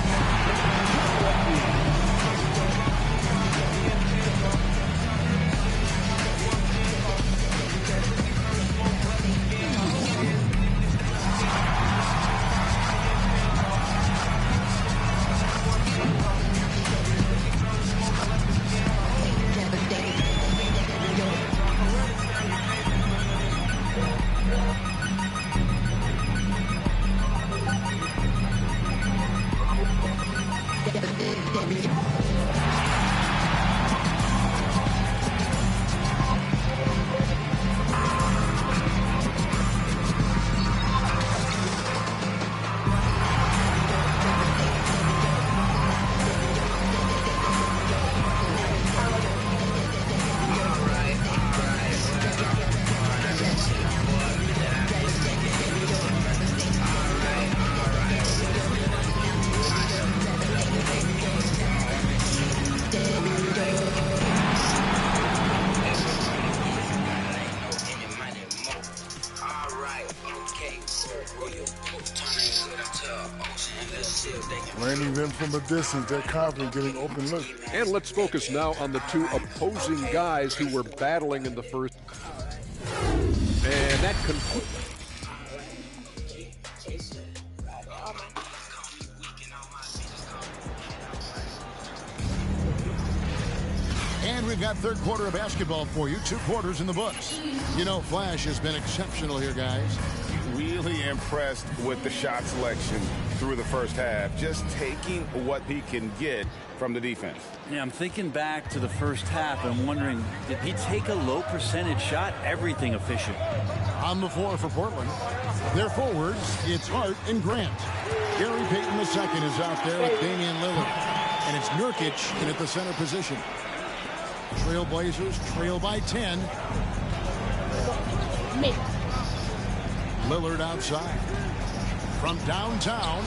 Landing them from a distance, they're confident getting open looks. And let's focus now on the two opposing guys who were battling in the first. And that concludes. And we've got third quarter of basketball for you. 2 quarters in the books. You know, Flash has been exceptional here, guys. Really impressed with the shot selection through the first half. Just taking what he can get from the defense. Yeah, I'm thinking back to the first half. I'm wondering, did he take a low percentage shot? Everything efficient. On the floor for Portland. Their forwards, it's Hart and Grant. Gary Payton II is out there with Damian Lillard. And it's Nurkic in at the center position. Trailblazers trail by 10. Lillard outside. From downtown.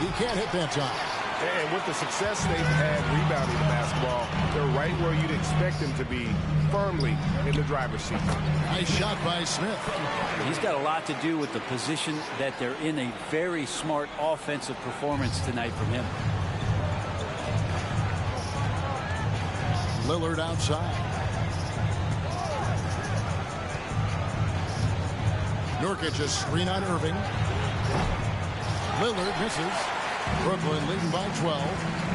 He can't hit that time. And with the success they've had rebounding the basketball, they're right where you'd expect them to be, firmly in the driver's seat. Nice shot by Smith. He's got a lot to do with the position that they're in. A very smart offensive performance tonight from him. Lillard outside. Nurkic a screen on Irving. Lillard misses. Brooklyn leading by 12.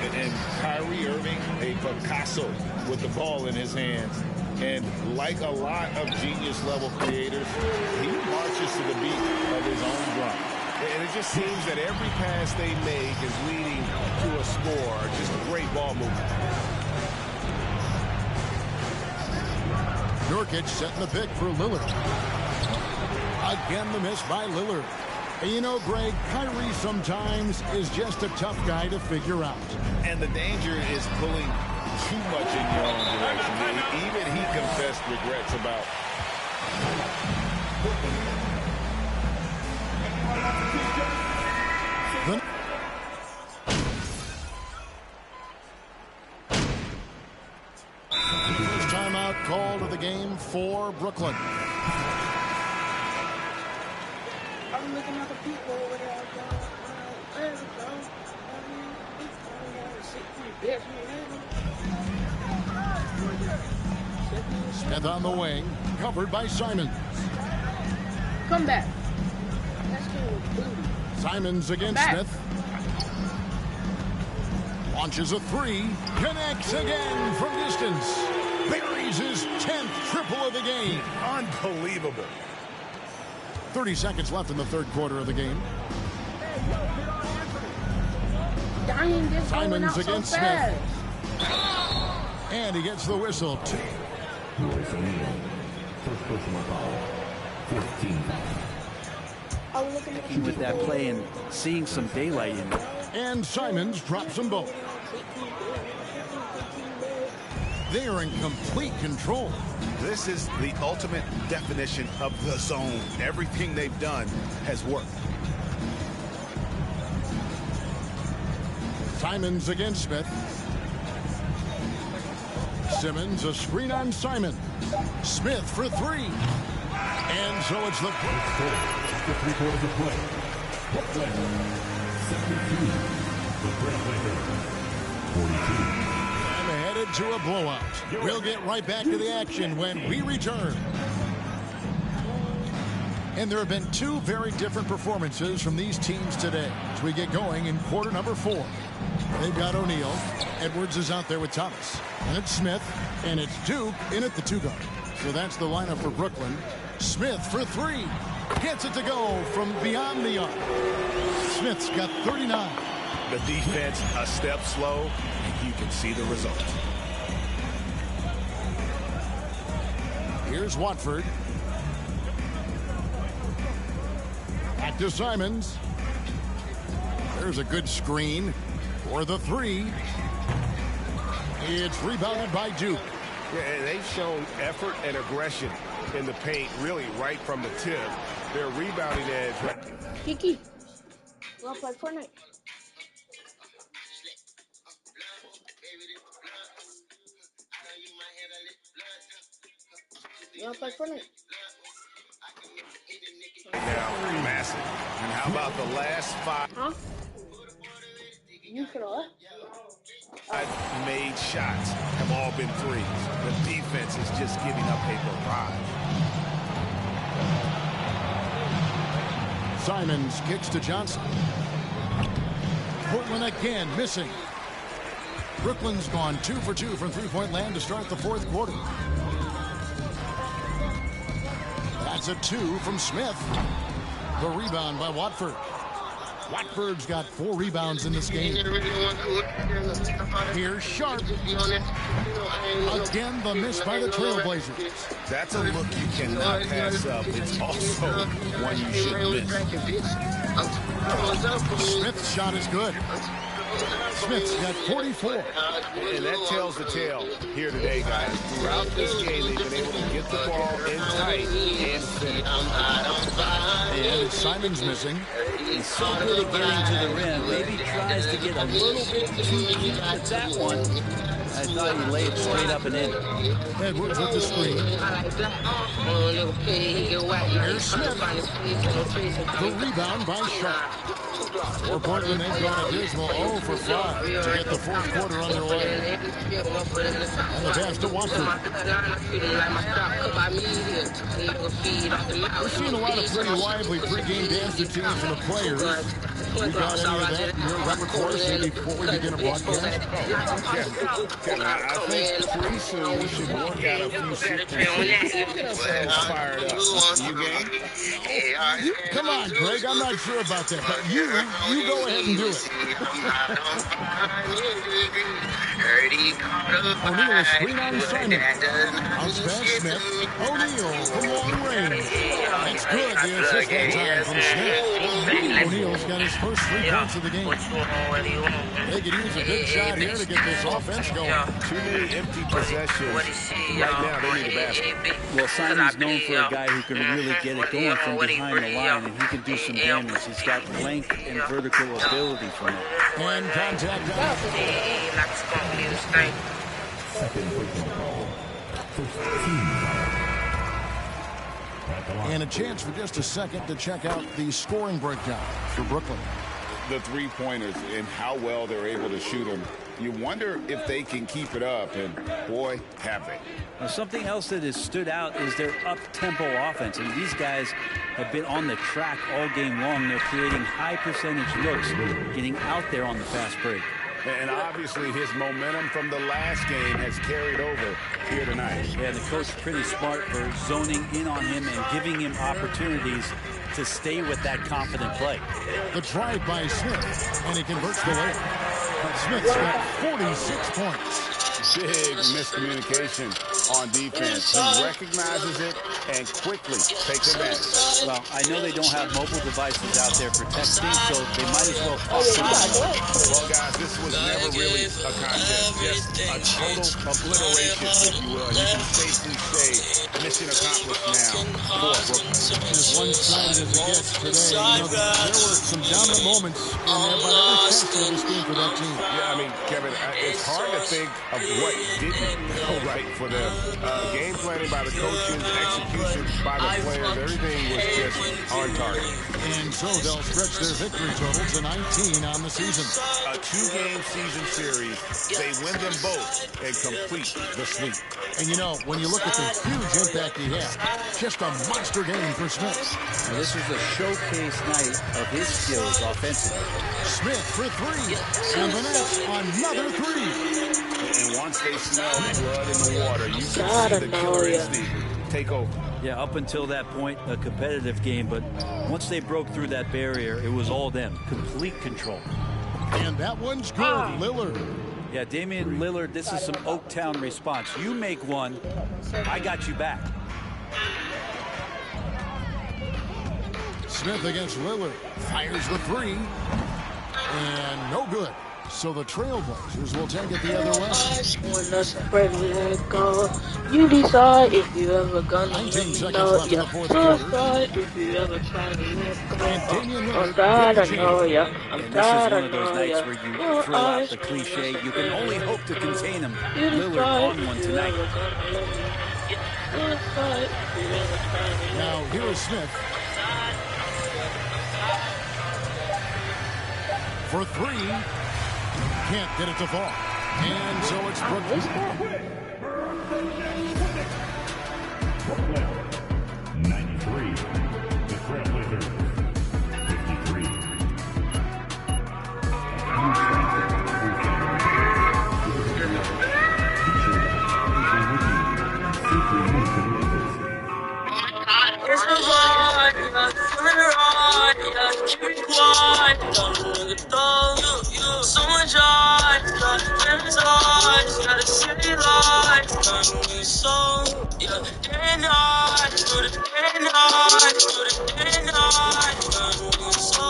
And Kyrie Irving, a Picasso with the ball in his hands. And like a lot of genius-level creators, he marches to the beat of his own drum. And it just seems that every pass they make is leading to a score. Just great ball movement. Nurkic setting the pick for Lillard. Again, the miss by Lillard. And you know, Greg, Kyrie sometimes is just a tough guy to figure out. And the danger is pulling too much in your own direction. Even he confessed regrets about. First timeout called of the game for Brooklyn. I'm looking at the people over there. Smith on the wing, covered by Simons. Come back. Simons against Smith. Launches a 3, connects again from distance. Buries his 10th triple of the game. Unbelievable. 30 seconds left in the third quarter of the game. Simons against Smith. And he gets the whistle. First personal foul. 15. With that play and seeing some daylight in it. And Simons drops them both. They are in complete control. This is the ultimate definition of the zone. Everything they've done has worked. Simons against Smith. Simmons, a screen on Simon. Smith for three. And so it's the three-quarters of play. Brooklyn, 72. The Trailblazers, 42. And headed to a blowout. We'll get right back to the action when we return. And there have been two very different performances from these teams today as we get going in quarter number 4. They've got O'Neal. Edwards is out there with Thomas. And it's Smith. And it's Duke in at the 2-guard. So that's the lineup for Brooklyn. Smith for three. Gets it to go from beyond the arc. Smith's got 39. The defense a step slow, and you can see the result. Here's Watford. Back to Simons. There's a good screen for the three. It's rebounded by Duke. Yeah, they've shown effort and aggression in the paint, really right from the tip. Their rebounding edge. Kiki, you wanna play Fortnite? You wanna play Fortnite? Now, massive. And how about the last 5? Huh? You could have. I've made shots have all been threes. The defense is just giving up a barrage. Simons kicks to Johnson. Portland again missing. Brooklyn's gone 2 for 2 from three-point land to start the fourth quarter. That's a 2 from Smith. The rebound by Watford. Watford's got 4 rebounds in this game. Here's Sharp. Again, the miss by the Trailblazers. That's a look you cannot pass up. It's also one you should miss. Smith's shot is good. Smith's got 44. And that tells the tale here today, guys. Throughout this game, they've been able to get the ball in tight and finish. And it's Simons missing. He's so good at getting to the rim. Maybe tries to get a little bit too deep with that one. I thought he laid straight up and in. Edwards with the screen. Here's Smith. The rebound by Sharp. For Portland, they've gone a dismal 0 for 5 to get the fourth quarter underway. And the pass to Watford. We're seeing a lot of pretty lively pregame dance routines from the players. You got any of that in your repertoire, maybe before we begin a broadcast? Kevin, I think pretty soon we should work out a few sequences. Get ourselves fired up. You game? Come on, Greg. I'm not sure about that, but you go ahead and do it. O'Neal is screen on Simon. Bounce back Smith. O'Neal from long range. That's good. The assist that time from Smith. O'Neal's got his first 3 points of the game. They could use a big shot here to get this offense going. Too many empty possessions. Right now, they need a basket. Well, Simon's known for a guy who can really get it going from behind the line, and he can do some damage. He's got length and vertical ability from it. And contact out. And a chance for just a second to check out the scoring breakdown for Brooklyn. The three-pointers and how well they're able to shoot them. You wonder if they can keep it up, and boy, have they. Now, something else that has stood out is their up-tempo offense. And these guys have been on the track all game long. They're creating high-percentage looks, getting out there on the fast break. And obviously his momentum from the last game has carried over here tonight. Yeah, the coach is pretty smart for zoning in on him and giving him opportunities to stay with that confident play. The drive by Smith, and he converts the layup. Smith's got 46 points. Big miscommunication on defense. He recognizes it and quickly takes advantage. Well, I know they don't have mobile devices out there for texting, so they might as well talk to one another. Well, guys, this was never really a contest, just a total obliteration, if you will. And you can safely say mission accomplished now for Brooklyn. As one-sided as it gets today, there were some dominant moments in there by every facet of this game for that team. Yeah, I mean, Kevin, it's hard to think of what didn't go right for them. Game planning by the coaches, execution by the players, everything was just on target. And so they'll stretch their victory total to 19 on the season. A 2-game season series, they win them both and complete the sweep. And you know, when you look at the huge impact he had, just a monster game for Smith. Now, this was a showcase night of his skills offensively. Smith for three, and the Nets another three. And once they smell the blood in the water, you can see the killer instinct take over. Yeah, up until that point, a competitive game, but once they broke through that barrier, it was all them. Complete control. And that one's good, Lillard. Yeah, Damian Lillard, this is some Oaktown response. You make one, I got you back. Smith against Lillard. Fires the three. And no good. So the Trailblazers will take it the other way. When the spread let go, you decide if you ever gonna 19 seconds know left in the fourth quarter. Decide if you ever try to let go. Damian Lillard. I'm tired of know ya. I'm And this is tired one of of those know nights ya. where you throw out the cliche, you can only hope to contain him. Lillard on one tonight. Now here is Smith. For three. Can't get it to fall. And so it's Brooklyn. 93. The Trailblazers. 53. It's a vibe, feeling right, keep it quiet, nigga thug, so much joy, fantasize, got a city light, me so, day and night, through the day and night, through the day and night, me so,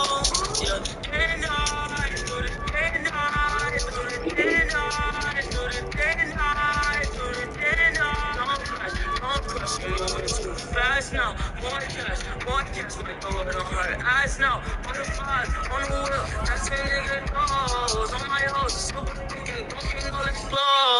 day and night, through the day and night, through the day and night, through the day and night, through the day and night, don't crush me, moving too fast now. More cash, like the word on her eyes now. On the five, on the wheel, that's a nigga